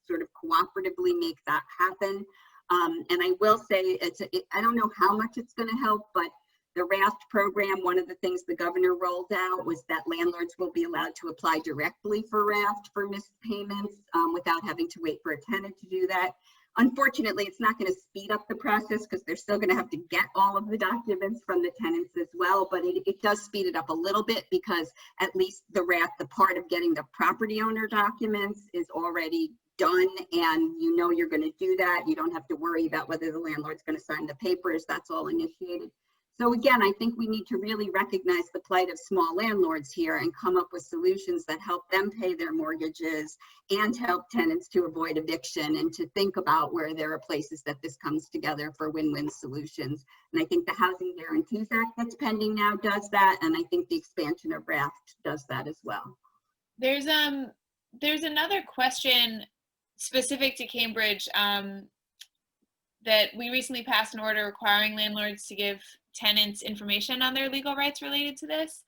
sort of cooperatively make that happen. And I will say, I don't know how much it's going to help, but the RAFT program, one of the things the governor rolled out was that landlords will be allowed to apply directly for RAFT for missed payments without having to wait for a tenant to do that. Unfortunately, it's not going to speed up the process because they're still going to have to get all of the documents from the tenants as well, but it does speed it up a little bit because at least the RAFT, the part of getting the property owner documents is already done, and you know you're going to do that. You don't have to worry about whether the landlord's going to sign the papers. That's all initiated. So again, I think we need to really recognize the plight of small landlords here and come up with solutions that help them pay their mortgages and help tenants to avoid eviction, and to think about where there are places that this comes together for win-win solutions. And I think the Housing Guarantees Act that's pending now does that, and I think the expansion of RAFT does that as well. There's another question specific to Cambridge that we recently passed an order requiring landlords to give tenants information on their legal rights related to this.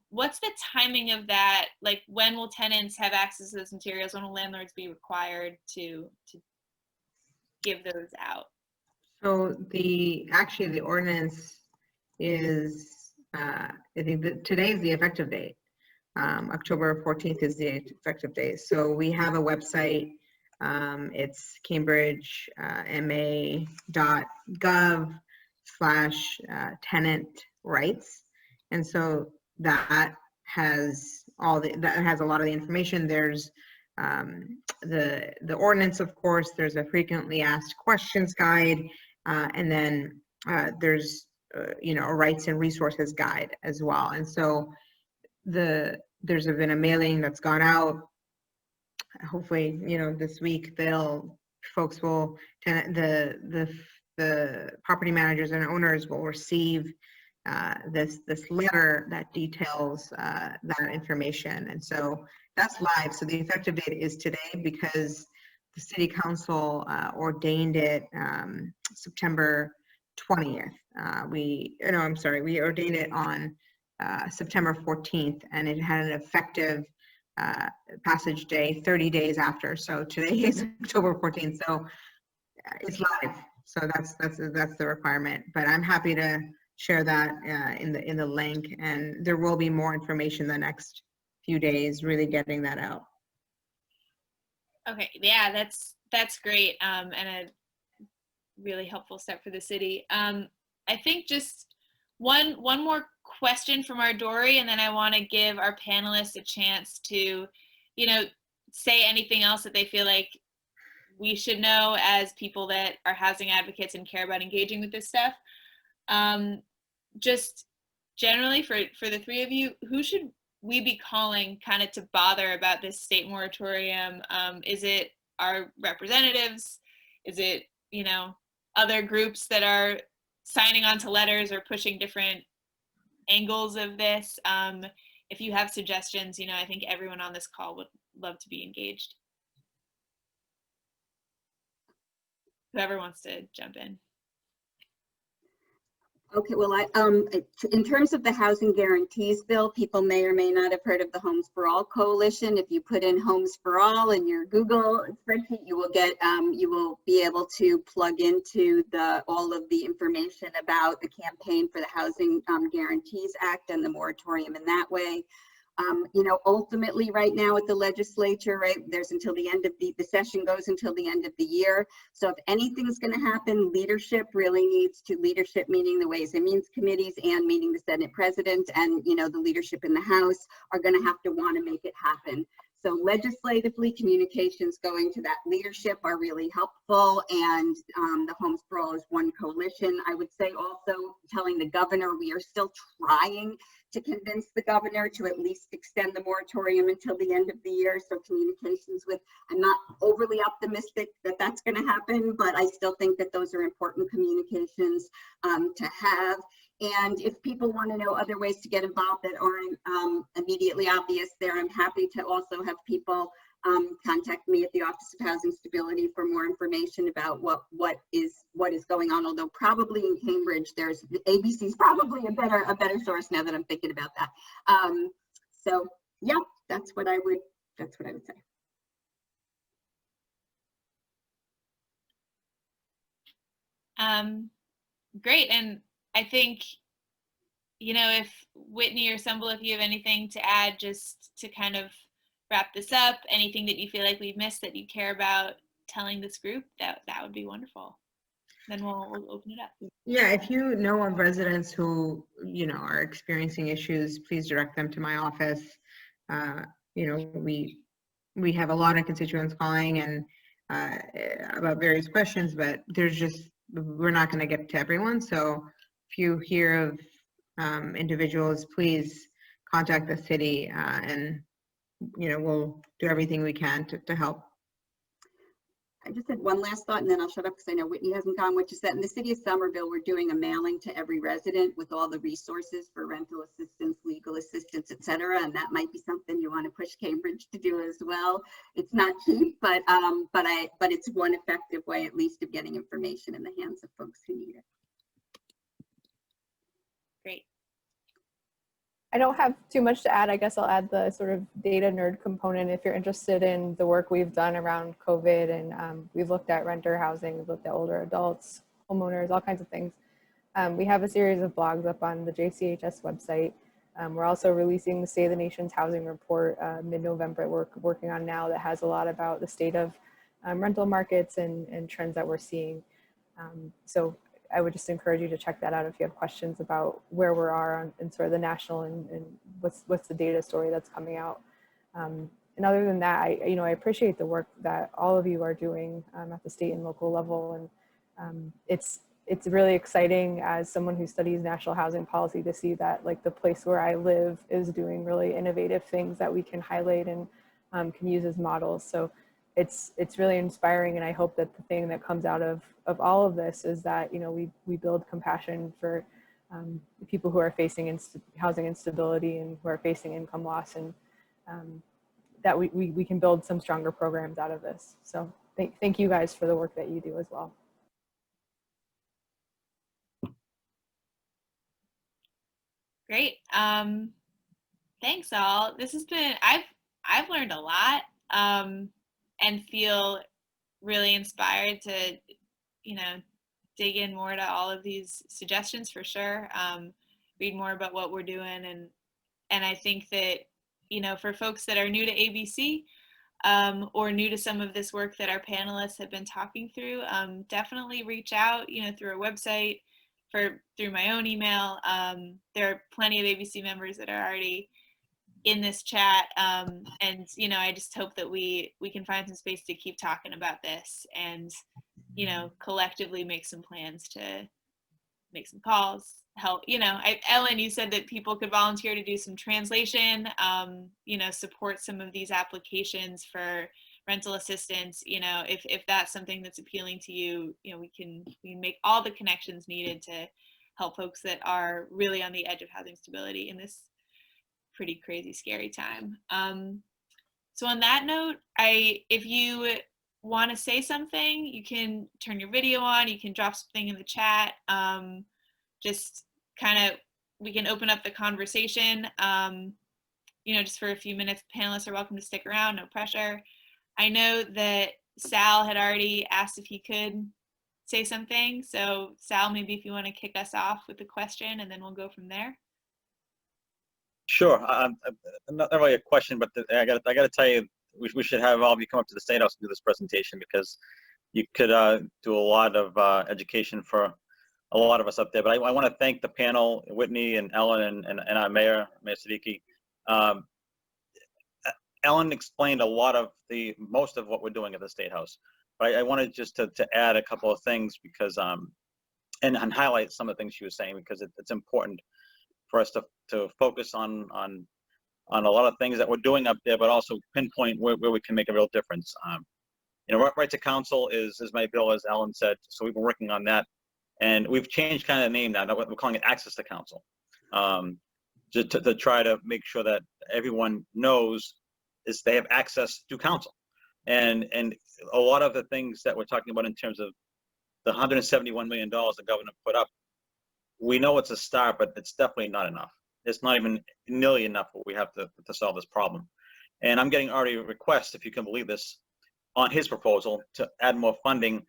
What's the timing of that? Like, when will tenants have access to those materials? When will landlords be required to give those out? So actually the ordinance is, I think that today is the effective date. October 14th is the effective date. So we have a website. It's cambridge.ma.gov/tenant rights. And so that has a lot of the information. There's the ordinance, of course, there's a frequently asked questions guide, and then there's a rights and resources guide as well. And so there's been a mailing that's gone out. Hopefully, this week the property managers and owners will receive this letter that details that information. And so that's live. So the effective date is today because the city council ordained it September 20th. We ordained it on September 14th, and it had an effective passage day 30 days after. So today is October 14th. So it's live. So that's the requirement. But I'm happy to share that in the link, and there will be more information the next few days, really getting that out. Okay, yeah, that's great, and a really helpful step for the city. I think just one more question from our Dory, and then I want to give our panelists a chance to, say anything else that they feel like we should know as people that are housing advocates and care about engaging with this stuff. Just generally for the three of you, who should we be calling kind of to bother about this state moratorium? Is it our representatives? Is it, other groups that are signing on to letters or pushing different angles of this? If you have suggestions, I think everyone on this call would love to be engaged. Whoever wants to jump in. Okay, well, in terms of the housing guarantees bill, people may or may not have heard of the Homes for All Coalition. If you put in Homes for All in your Google spreadsheet, you will be able to plug into all of the information about the campaign for the Housing Guarantees Act and the moratorium in that way. Ultimately right now at the legislature, right, there's until the end of the session goes until the end of the year. So if anything's going to happen, leadership really needs to, leadership meaning the Ways and Means committees and meaning the Senate president and, the leadership in the House are going to have to want to make it happen. So legislatively, communications going to that leadership are really helpful, and the Homes for All is one coalition. I would say also telling the governor we are still trying to convince the governor to at least extend the moratorium until the end of the year. So communications with, I'm not overly optimistic that that's going to happen, but I still think that those are important communications to have. And if people want to know other ways to get involved that aren't immediately obvious there, I'm happy to also have people contact me at the Office of Housing Stability for more information about what is going on. Although probably in Cambridge, there's ABC is probably a better source now that I'm thinking about that. So yeah, that's what I would say. Great, and I think, if Whitney or Sumbul, if you have anything to add, just to kind of wrap this up, anything that you feel like we've missed that you care about telling this group, that would be wonderful. Then we'll open it up. Yeah, if you know of residents who, are experiencing issues, please direct them to my office. We have a lot of constituents calling and about various questions, but we're not going to get to everyone. So if you hear of individuals, please contact the city and we'll do everything we can to help. I just had one last thought and then I'll shut up because I know Whitney hasn't gone, which is that in the city of Somerville, we're doing a mailing to every resident with all the resources for rental assistance, legal assistance, etc. And that might be something you want to push Cambridge to do as well. It's not cheap, but it's one effective way, at least, of getting information in the hands of folks who need it. Great. I don't have too much to add. I guess I'll add the sort of data nerd component. If you're interested in the work we've done around COVID, and we've looked at renter housing, we've looked at older adults, homeowners, all kinds of things. We have a series of blogs up on the JCHS website. We're also releasing the State of the Nation's Housing Report mid-November we're working on now, that has a lot about the state of rental markets and trends that we're seeing. So I would just encourage you to check that out if you have questions about where we are in sort of the national and what's the data story that's coming out. And other than that, I appreciate the work that all of you are doing at the state and local level. And it's really exciting as someone who studies national housing policy to see that, like, the place where I live is doing really innovative things that we can highlight and can use as models. So it's really inspiring, and I hope that the thing that comes out of all of this is that we build compassion for people who are facing housing instability and who are facing income loss, and that we can build some stronger programs out of this. So thank you guys for the work that you do as well. Great. Thanks all. This has been, I've learned a lot. And feel really inspired to, dig in more to all of these suggestions for sure. Read more about what we're doing, and I think that, for folks that are new to ABC or new to some of this work that our panelists have been talking through, definitely reach out, through our website, through my own email. There are plenty of ABC members that are already in this chat, and I just hope that we can find some space to keep talking about this and collectively make some plans to make some calls, help. Ellen, you said that people could volunteer to do some translation, support some of these applications for rental assistance. If that's something that's appealing to you, we can make all the connections needed to help folks that are really on the edge of housing stability in this pretty crazy, scary time. So on that note, if you want to say something, you can turn your video on, you can drop something in the chat. Just kind of, we can open up the conversation, just for a few minutes. Panelists are welcome to stick around, no pressure. I know that Sal had already asked if he could say something. So Sal, maybe if you want to kick us off with the question, and then we'll go from there. Sure. Not really a question, but I got to tell you, we should have all of you come up to the State House and do this presentation, because you could do a lot of education for a lot of us up there. But I want to thank the panel, Whitney and Ellen and our Mayor Siddiqui. Ellen explained most of what we're doing at the State House. But I wanted just to add a couple of things, because and highlight some of the things she was saying, because it's important for us to focus on a lot of things that we're doing up there, but also pinpoint where we can make a real difference. Right to Counsel is my bill, as Ellen said, so we've been working on that, and we've changed kind of the name now. We're calling it Access to Counsel, to try to make sure that everyone knows is they have access to counsel. And a lot of the things that we're talking about in terms of the $171 million the governor put up, we know it's a start, but it's definitely not enough. It's not even nearly enough what we have to solve this problem. And I'm getting already requests, if you can believe this, on his proposal to add more funding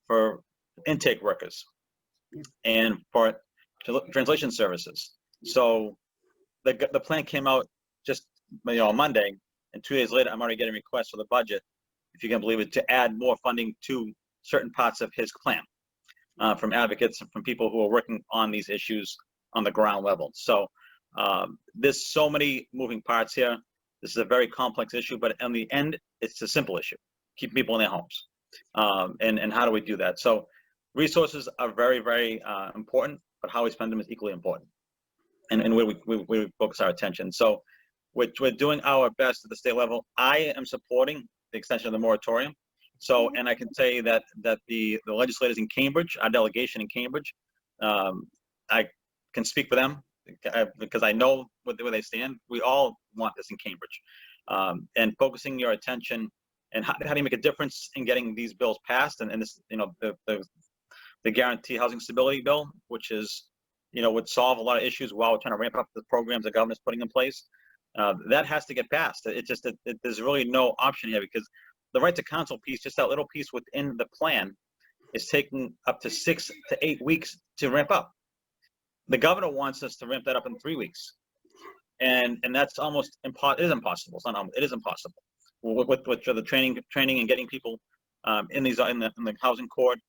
for intake workers and for translation services. So the plan came out just on Monday, and 2 days later, I'm already getting requests for the budget, if you can believe it, to add more funding to certain parts of his plan from advocates and from people who are working on these issues on the ground level. So there's so many moving parts here. This is a very complex issue, but in the end, it's a simple issue: keep people in their homes. And how do we do that? So resources are very, very important, but how we spend them is equally important, and where we focus our attention. So we're doing our best at the state level. I am supporting the extension of the moratorium. So, and I can say that the legislators in Cambridge, our delegation in Cambridge, I can speak for them because I know where they stand. We all want this in Cambridge, and focusing your attention and how do you make a difference in getting these bills passed, and this, the guarantee housing stability bill, which is, would solve a lot of issues while we're trying to ramp up the programs the governor's putting in place. That has to get passed. There's really no option here, because the right to counsel piece, just that little piece within the plan, is taking up to 6 to 8 weeks to ramp up. The governor wants us to ramp that up in 3 weeks, and that's almost impossible. It is impossible. It's not. It is impossible with the training and getting people in the housing court,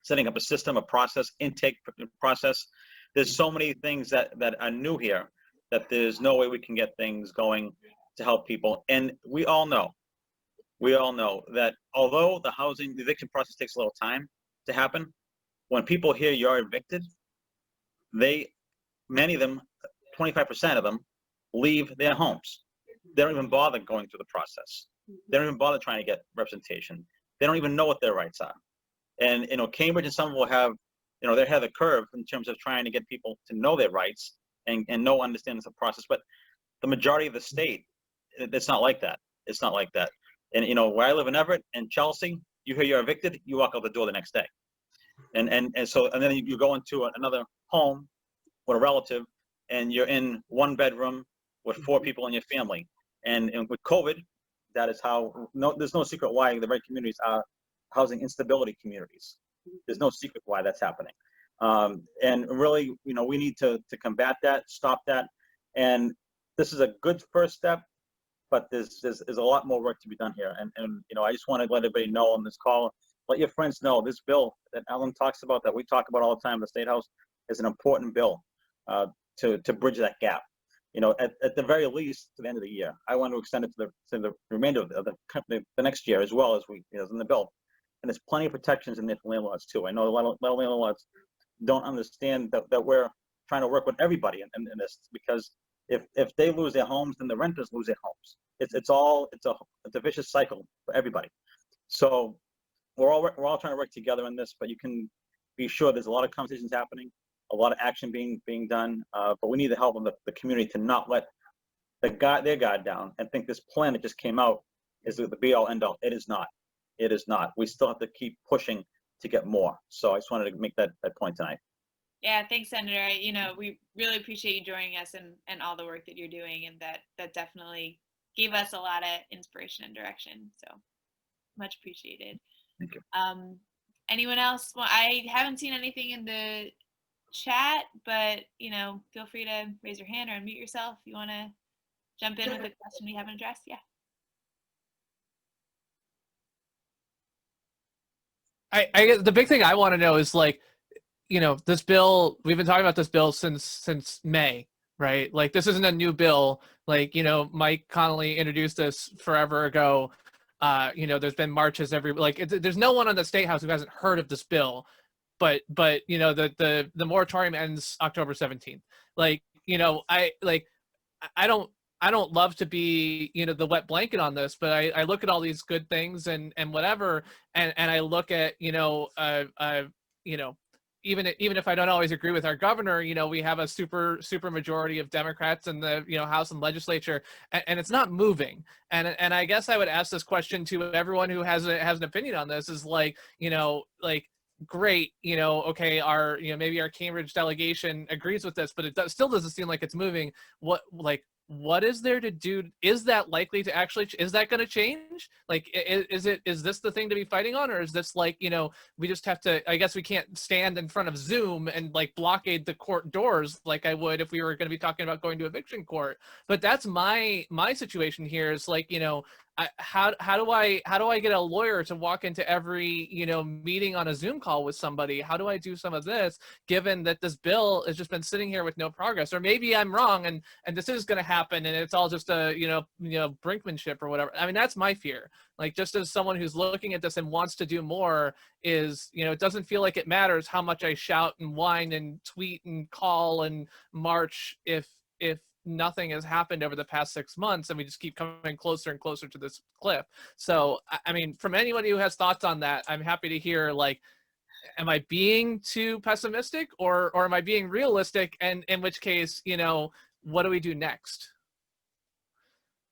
setting up a system, a process, intake process. There's so many things that are new here that there's no way we can get things going to help people. And we all know that although the eviction process takes a little time to happen, when people hear you're evicted, many of them, 25% of them, leave their homes. They don't even bother going through the process. They don't even bother trying to get representation. They don't even know what their rights are. And Cambridge and Sumbul have, they're ahead of the curve in terms of trying to get people to know their rights and understand the process. But the majority of the state, it's not like that. It's not like that. And where I live in Everett and Chelsea, you hear you're evicted, you walk out the door the next day. And then you go into another home with a relative, and you're in one bedroom with 4 people in your family. And with COVID, that is there's no secret why the red communities are housing instability communities. There's no secret why that's happening. And really, we need to combat that, stop that. And this is a good first step, but there's a lot more work to be done here. And I just want to let everybody know on this call, let your friends know this bill that Alan talks about, that we talk about all the time in the State House, is an important bill to bridge that gap. At the very least, to the end of the year. I want to extend it to the remainder of the next year, as well as in the bill. And there's plenty of protections in there for landlords too. I know a lot of landlords don't understand that we're trying to work with everybody in this, because if they lose their homes, then the renters lose their homes. It's a vicious cycle for everybody. So we're all trying to work together in this, but you can be sure there's a lot of conversations happening, a lot of action being done. But we need the help of the community to not let their guard down and think this plan that just came out is the be all end all. It is not. It is not. We still have to keep pushing to get more. So I just wanted to make that point tonight. Yeah, thanks, Senator. We really appreciate you joining us and all the work that you're doing, and that definitely gave us a lot of inspiration and direction. So much appreciated. Thank you. Anyone else? Well, I haven't seen anything in the chat, but feel free to raise your hand or unmute yourself if you want to jump in with a question we haven't addressed. Yeah. I guess the big thing I want to know is, this bill, we've been talking about this bill since May, right? Like, this isn't a new bill. Mike Connolly introduced this forever ago. There's been marches there's no one on the State House who hasn't heard of this bill, but the moratorium ends October 17th. I don't love to be, the wet blanket on this, but I look at all these good things and whatever, and I look at, even if I don't always agree with our governor, you know, we have a super majority of Democrats in the, you know, House and legislature, and it's not moving. And I guess I would ask this question to everyone who has an opinion on this, is like, you know, like, great, you know, okay, our, you know, maybe our Cambridge delegation agrees with this, but it still doesn't seem like it's moving. What is there to do? Is that likely to actually, is that going to change? Like, is this the thing to be fighting on? Or is this like, you know, we just have to, I guess we can't stand in front of Zoom and like blockade the court doors like I would if we were going to be talking about going to eviction court. But that's my situation here, is like, you know, how do I get a lawyer to walk into every, you know, meeting on a Zoom call with somebody? How do I do some of this, given that this bill has just been sitting here with no progress? Or maybe I'm wrong, and this is going to happen, and it's all just a, you know, brinkmanship or whatever. I mean, that's my fear. Like, just as someone who's looking at this and wants to do more, is, you know, it doesn't feel like it matters how much I shout and whine and tweet and call and march if nothing has happened over the past 6 months, and we just keep coming closer and closer to this cliff. So, I mean, from anybody who has thoughts on that, I'm happy to hear, like, am I being too pessimistic, or am I being realistic? And in which case, you know, what do we do next?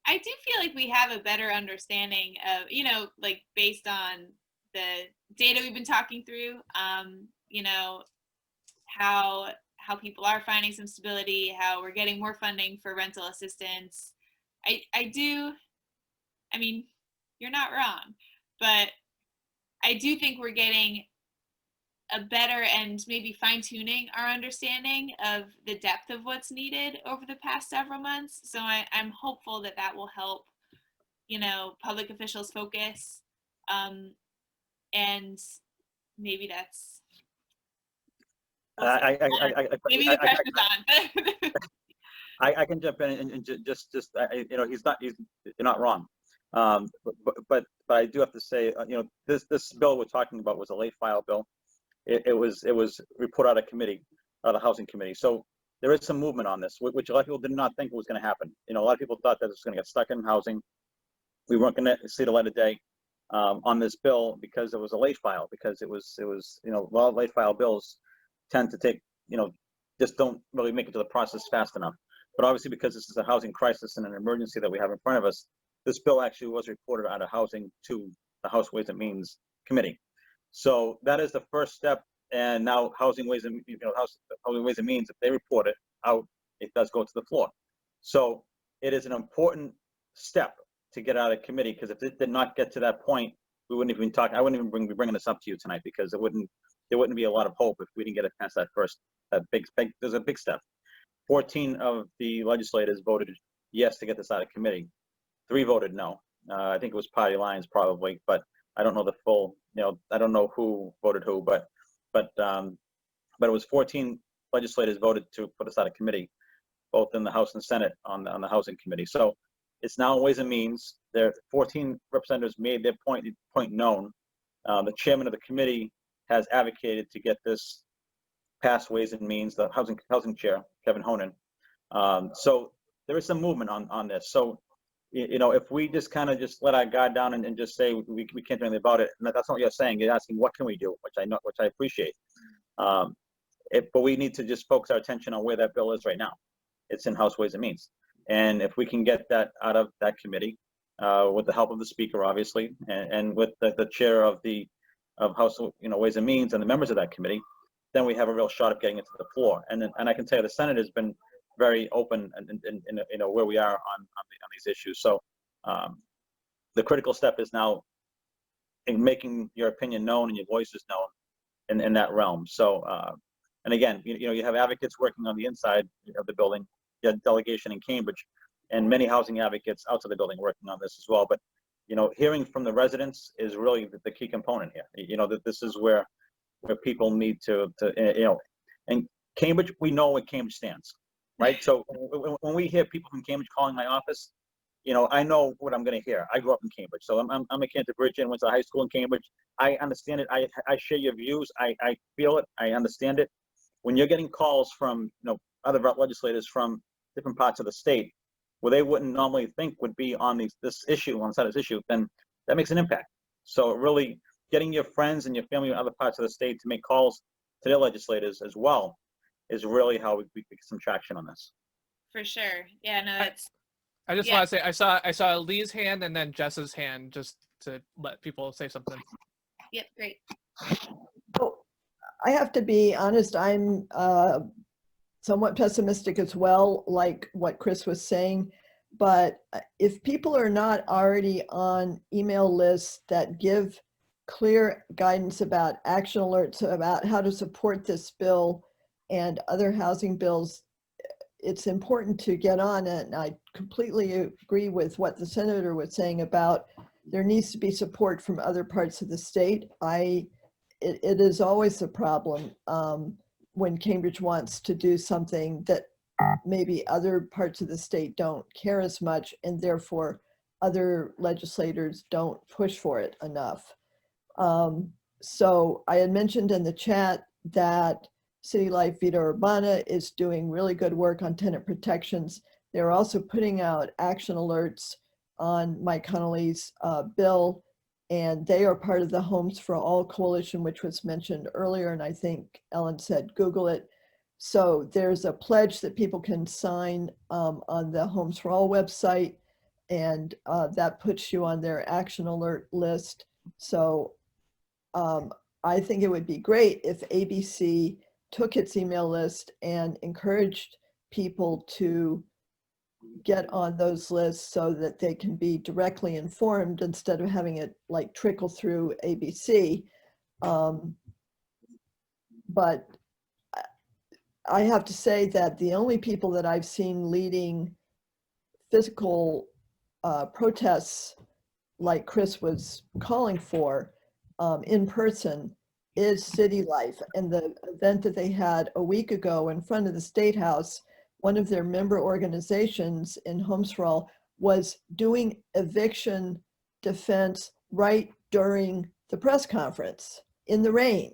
I do feel like we have a better understanding of, you know, like, based on the data we've been talking through, you know, how people are finding some stability, how we're getting more funding for rental assistance. I mean, you're not wrong, but I do think we're getting a better and maybe fine-tuning our understanding of the depth of what's needed over the past several months. So I'm hopeful that that will help, you know, public officials focus, and maybe that's, maybe the pressure's on. I can jump in and just you know, you're not wrong, but I do have to say, you know, this bill we're talking about was a late file bill. It was reported out of committee, the housing committee. So there is some movement on this, which a lot of people did not think was going to happen. You know, a lot of people thought that it was going to get stuck in housing. We weren't going to see the light of day on this bill because it was a late file, because it was, you know, a lot of late file bills tend to take, you know, just don't really make it to the process fast enough. But obviously, because this is a housing crisis and an emergency that we have in front of us, this bill actually was reported out of housing to the House Ways and Means Committee. So that is the first step. And now Housing Ways and, you know, Housing Ways and Means, if they report it out, it does go to the floor. So it is an important step to get out of committee, because if it did not get to that point, we wouldn't even talk. I wouldn't even be bringing this up to you tonight, because there wouldn't be a lot of hope if we didn't get it past that big. There's a big step. 14 of the legislators voted yes to get this out of committee. 3 voted no. I think it was party lines probably, but I don't know the full. You know, I don't know who voted who, but it was 14 legislators voted to put us out of committee, both in the House and Senate on the housing committee. So it's now Ways and Means. There, 14 representatives made their point known. The chairman of the committee has advocated to get this past Ways and Means, the housing chair, Kevin Honan. So there is some movement on this. So, you know, if we just kind of just let our guard down and just say we can't do anything about it, and that's not what you're saying. You're asking what can we do, which I appreciate. But we need to just focus our attention on where that bill is right now. It's in House Ways and Means. And if we can get that out of that committee, with the help of the speaker, obviously, and with the chair of House, you know, Ways and Means, and the members of that committee, then we have a real shot of getting it to the floor. And I can tell you the Senate has been very open and you know, where we are on these issues. So the critical step is now in making your opinion known and your voices known in that realm. So and again, you know, you have advocates working on the inside of the building, you have delegation in Cambridge, and many housing advocates outside the building working on this as well. But, you know, hearing from the residents is really the key component here. You know, that this is where people need to you know, and Cambridge, we know what Cambridge stands, right? So when we hear people from Cambridge calling my office, you know, I know what I'm going to hear. I grew up in Cambridge, so I'm a Canterbury and went to high school in Cambridge. I understand it. I share your views. I feel it. I understand it. When you're getting calls from, you know, other legislators from different parts of the state, where they wouldn't normally think would be on this issue, on this issue, then that makes an impact. So really getting your friends and your family in other parts of the state to make calls to their legislators as well, is really how we get some traction on this. For sure. Yeah, no, that's I just Yeah. want to say I saw Lee's hand and then Jess's hand, just to let people say something. yep, great. Oh, I have to be honest, I'm somewhat pessimistic as well, like what Chris was saying. But if people are not already on email lists that give clear guidance about action alerts about how to support this bill and other housing bills, it's important to get on it. And I completely agree with what the senator was saying about there needs to be support from other parts of the state. It is always a problem when Cambridge wants to do something that maybe other parts of the state don't care as much, and therefore other legislators don't push for it enough. So I had mentioned in the chat that City Life Vida Urbana is doing really good work on tenant protections. They're also putting out action alerts on Mike Connolly's bill, and they are part of the Homes for All Coalition, which was mentioned earlier, and I think Ellen said Google it. So there's a pledge that people can sign on the Homes for All website, and that puts you on their action alert list. So I think it would be great if ABC took its email list and encouraged people to get on those lists so that they can be directly informed instead of having it like trickle through ABC. But I have to say that the only people that I've seen leading physical protests like Chris was calling for in person is City Life. And the event that they had a week ago in front of the State House, one of their member organizations in Homes for All was doing eviction defense right during the press conference in the rain.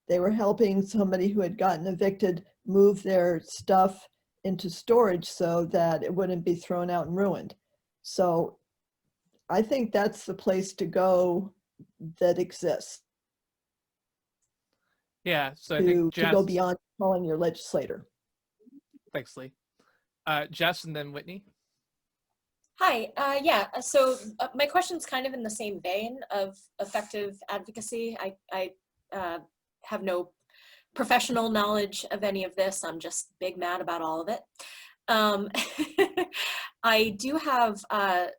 They were helping somebody who had gotten evicted move their stuff into storage so that it wouldn't be thrown out and ruined. So I think that's the place to go that exists. Yeah, so I to think Jess, go beyond calling your legislator. Thanks, Lee. Jess and then Whitney. Hi, yeah, so my question's kind of in the same vein of effective advocacy. I have no professional knowledge of any of this. I'm just big mad about all of it. I do have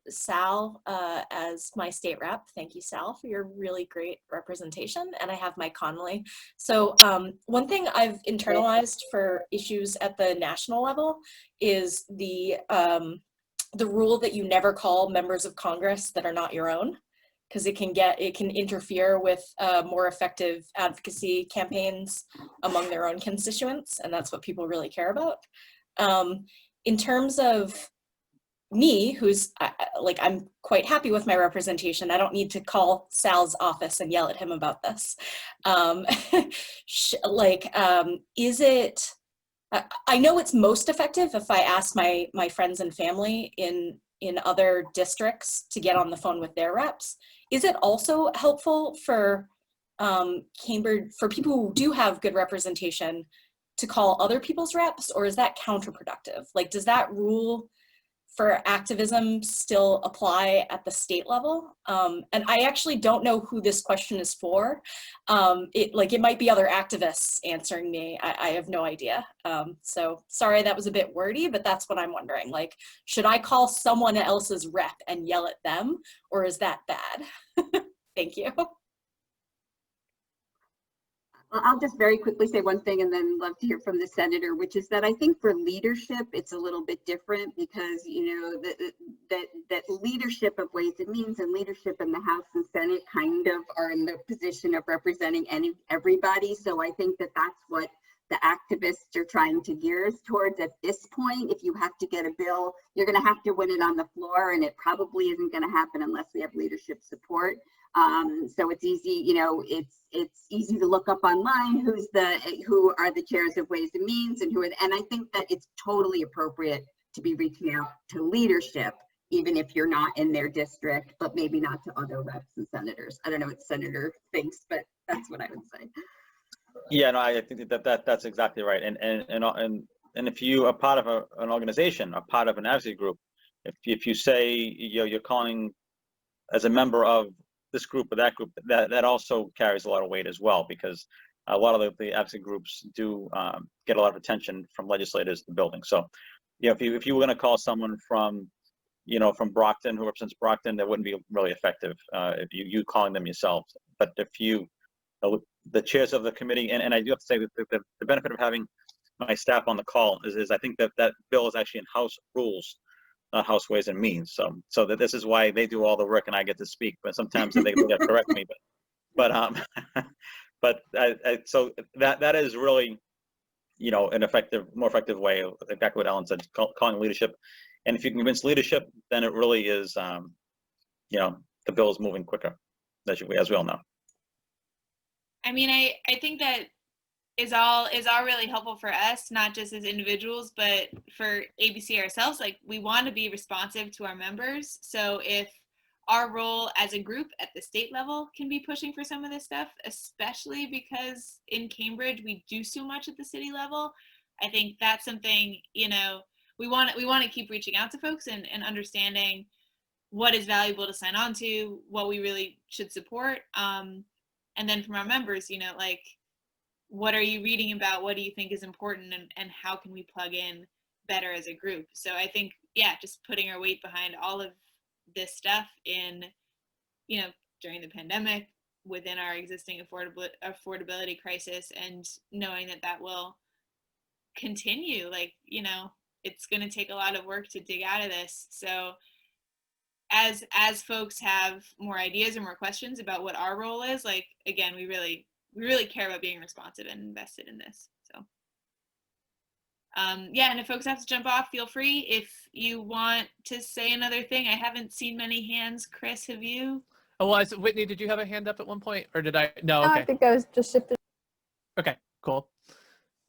Sal as my state rep. Thank you, Sal, for your really great representation. And I have Mike Connolly. So one thing I've internalized for issues at the national level is the rule that you never call members of Congress that are not your own, because it can interfere with more effective advocacy campaigns among their own constituents, and that's what people really care about. In terms of me, who's like, I'm quite happy with my representation. I don't need to call Sal's office and yell at him about this. Is it, I know it's most effective if I ask my friends and family in other districts to get on the phone with their reps. Is it also helpful for Cambridge, for people who do have good representation, to call other people's reps, or is that counterproductive? Like, does that rule for activism still apply at the state level? And I actually don't know who this question is for. It might be other activists answering me. I have no idea. So sorry, that was a bit wordy, but that's what I'm wondering. Like, should I call someone else's rep and yell at them, or is that bad? Thank you. I'll just very quickly say one thing and then love to hear from the senator, which is that I think for leadership, it's a little bit different because, you know, that leadership of Ways and Means and leadership in the House and Senate kind of are in the position of representing everybody. So I think that that's what the activists are trying to gear us towards at this point. If you have to get a bill, you're going to have to win it on the floor, and it probably isn't going to happen unless we have leadership support. So it's easy, you know, it's easy to look up online who are the chairs of Ways and Means and and I think that it's totally appropriate to be reaching out to leadership, even if you're not in their district, but maybe not to other reps and senators. I don't know what the senator thinks, but that's what I would say. Yeah, no, I think that's exactly right. And if you are part of an organization, or part of an advocacy group, if you say you're calling as a member of this group or that group, that also carries a lot of weight as well, because a lot of the advocacy groups do get a lot of attention from legislators in the building. So, if you were going to call someone from from Brockton, who represents Brockton, that wouldn't be really effective if you calling them yourself. But if the chairs of the committee, and I do have to say that the benefit of having my staff on the call is I think that bill is actually in House rules, not House Ways and Means. So that this is why they do all the work and I get to speak. But sometimes they got to correct me. But so that is really an more effective way of exactly what Ellen said, calling leadership. And if you can convince leadership, then it really is the bill is moving quicker, as we all know. I mean, I think that is all really helpful for us, not just as individuals, but for ABC ourselves. Like, we want to be responsive to our members. So if our role as a group at the state level can be pushing for some of this stuff, especially because in Cambridge we do so much at the city level, I think that's something, we want to keep reaching out to folks and understanding what is valuable to sign on to, what we really should support. And then from our members, like, what are you reading about? What do you think is important? And how can we plug in better as a group? So I think, just putting our weight behind all of this stuff in, during the pandemic, within our existing affordability crisis, and knowing that will continue. Like, it's going to take a lot of work to dig out of this. So as folks have more ideas or more questions about what our role is, like, again, we really care about being responsive and invested in this. So and if folks have to jump off, feel free. If you want to say another thing, I haven't seen many hands. Chris, have you? Oh, well, Whitney, did you have a hand up at one point, or did I? No, okay. I think I was just shifted. Okay, cool.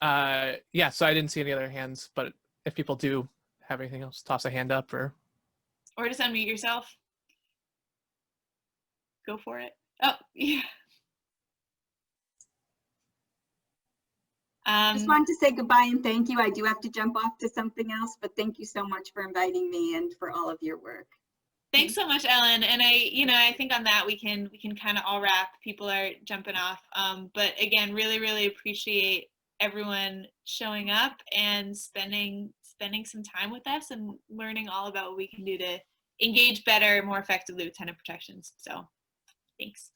So I didn't see any other hands, but if people do have anything else, toss a hand up or just unmute yourself. Go for it. Oh, yeah. Just wanted to say goodbye and thank you. I do have to jump off to something else, but thank you so much for inviting me and for all of your work. Thanks so much, Ellen. And I think on that we can kind of all wrap. People are jumping off. But again, really, really appreciate everyone showing up and spending some time with us and learning all about what we can do to engage better, more effectively with tenant protections. So thanks.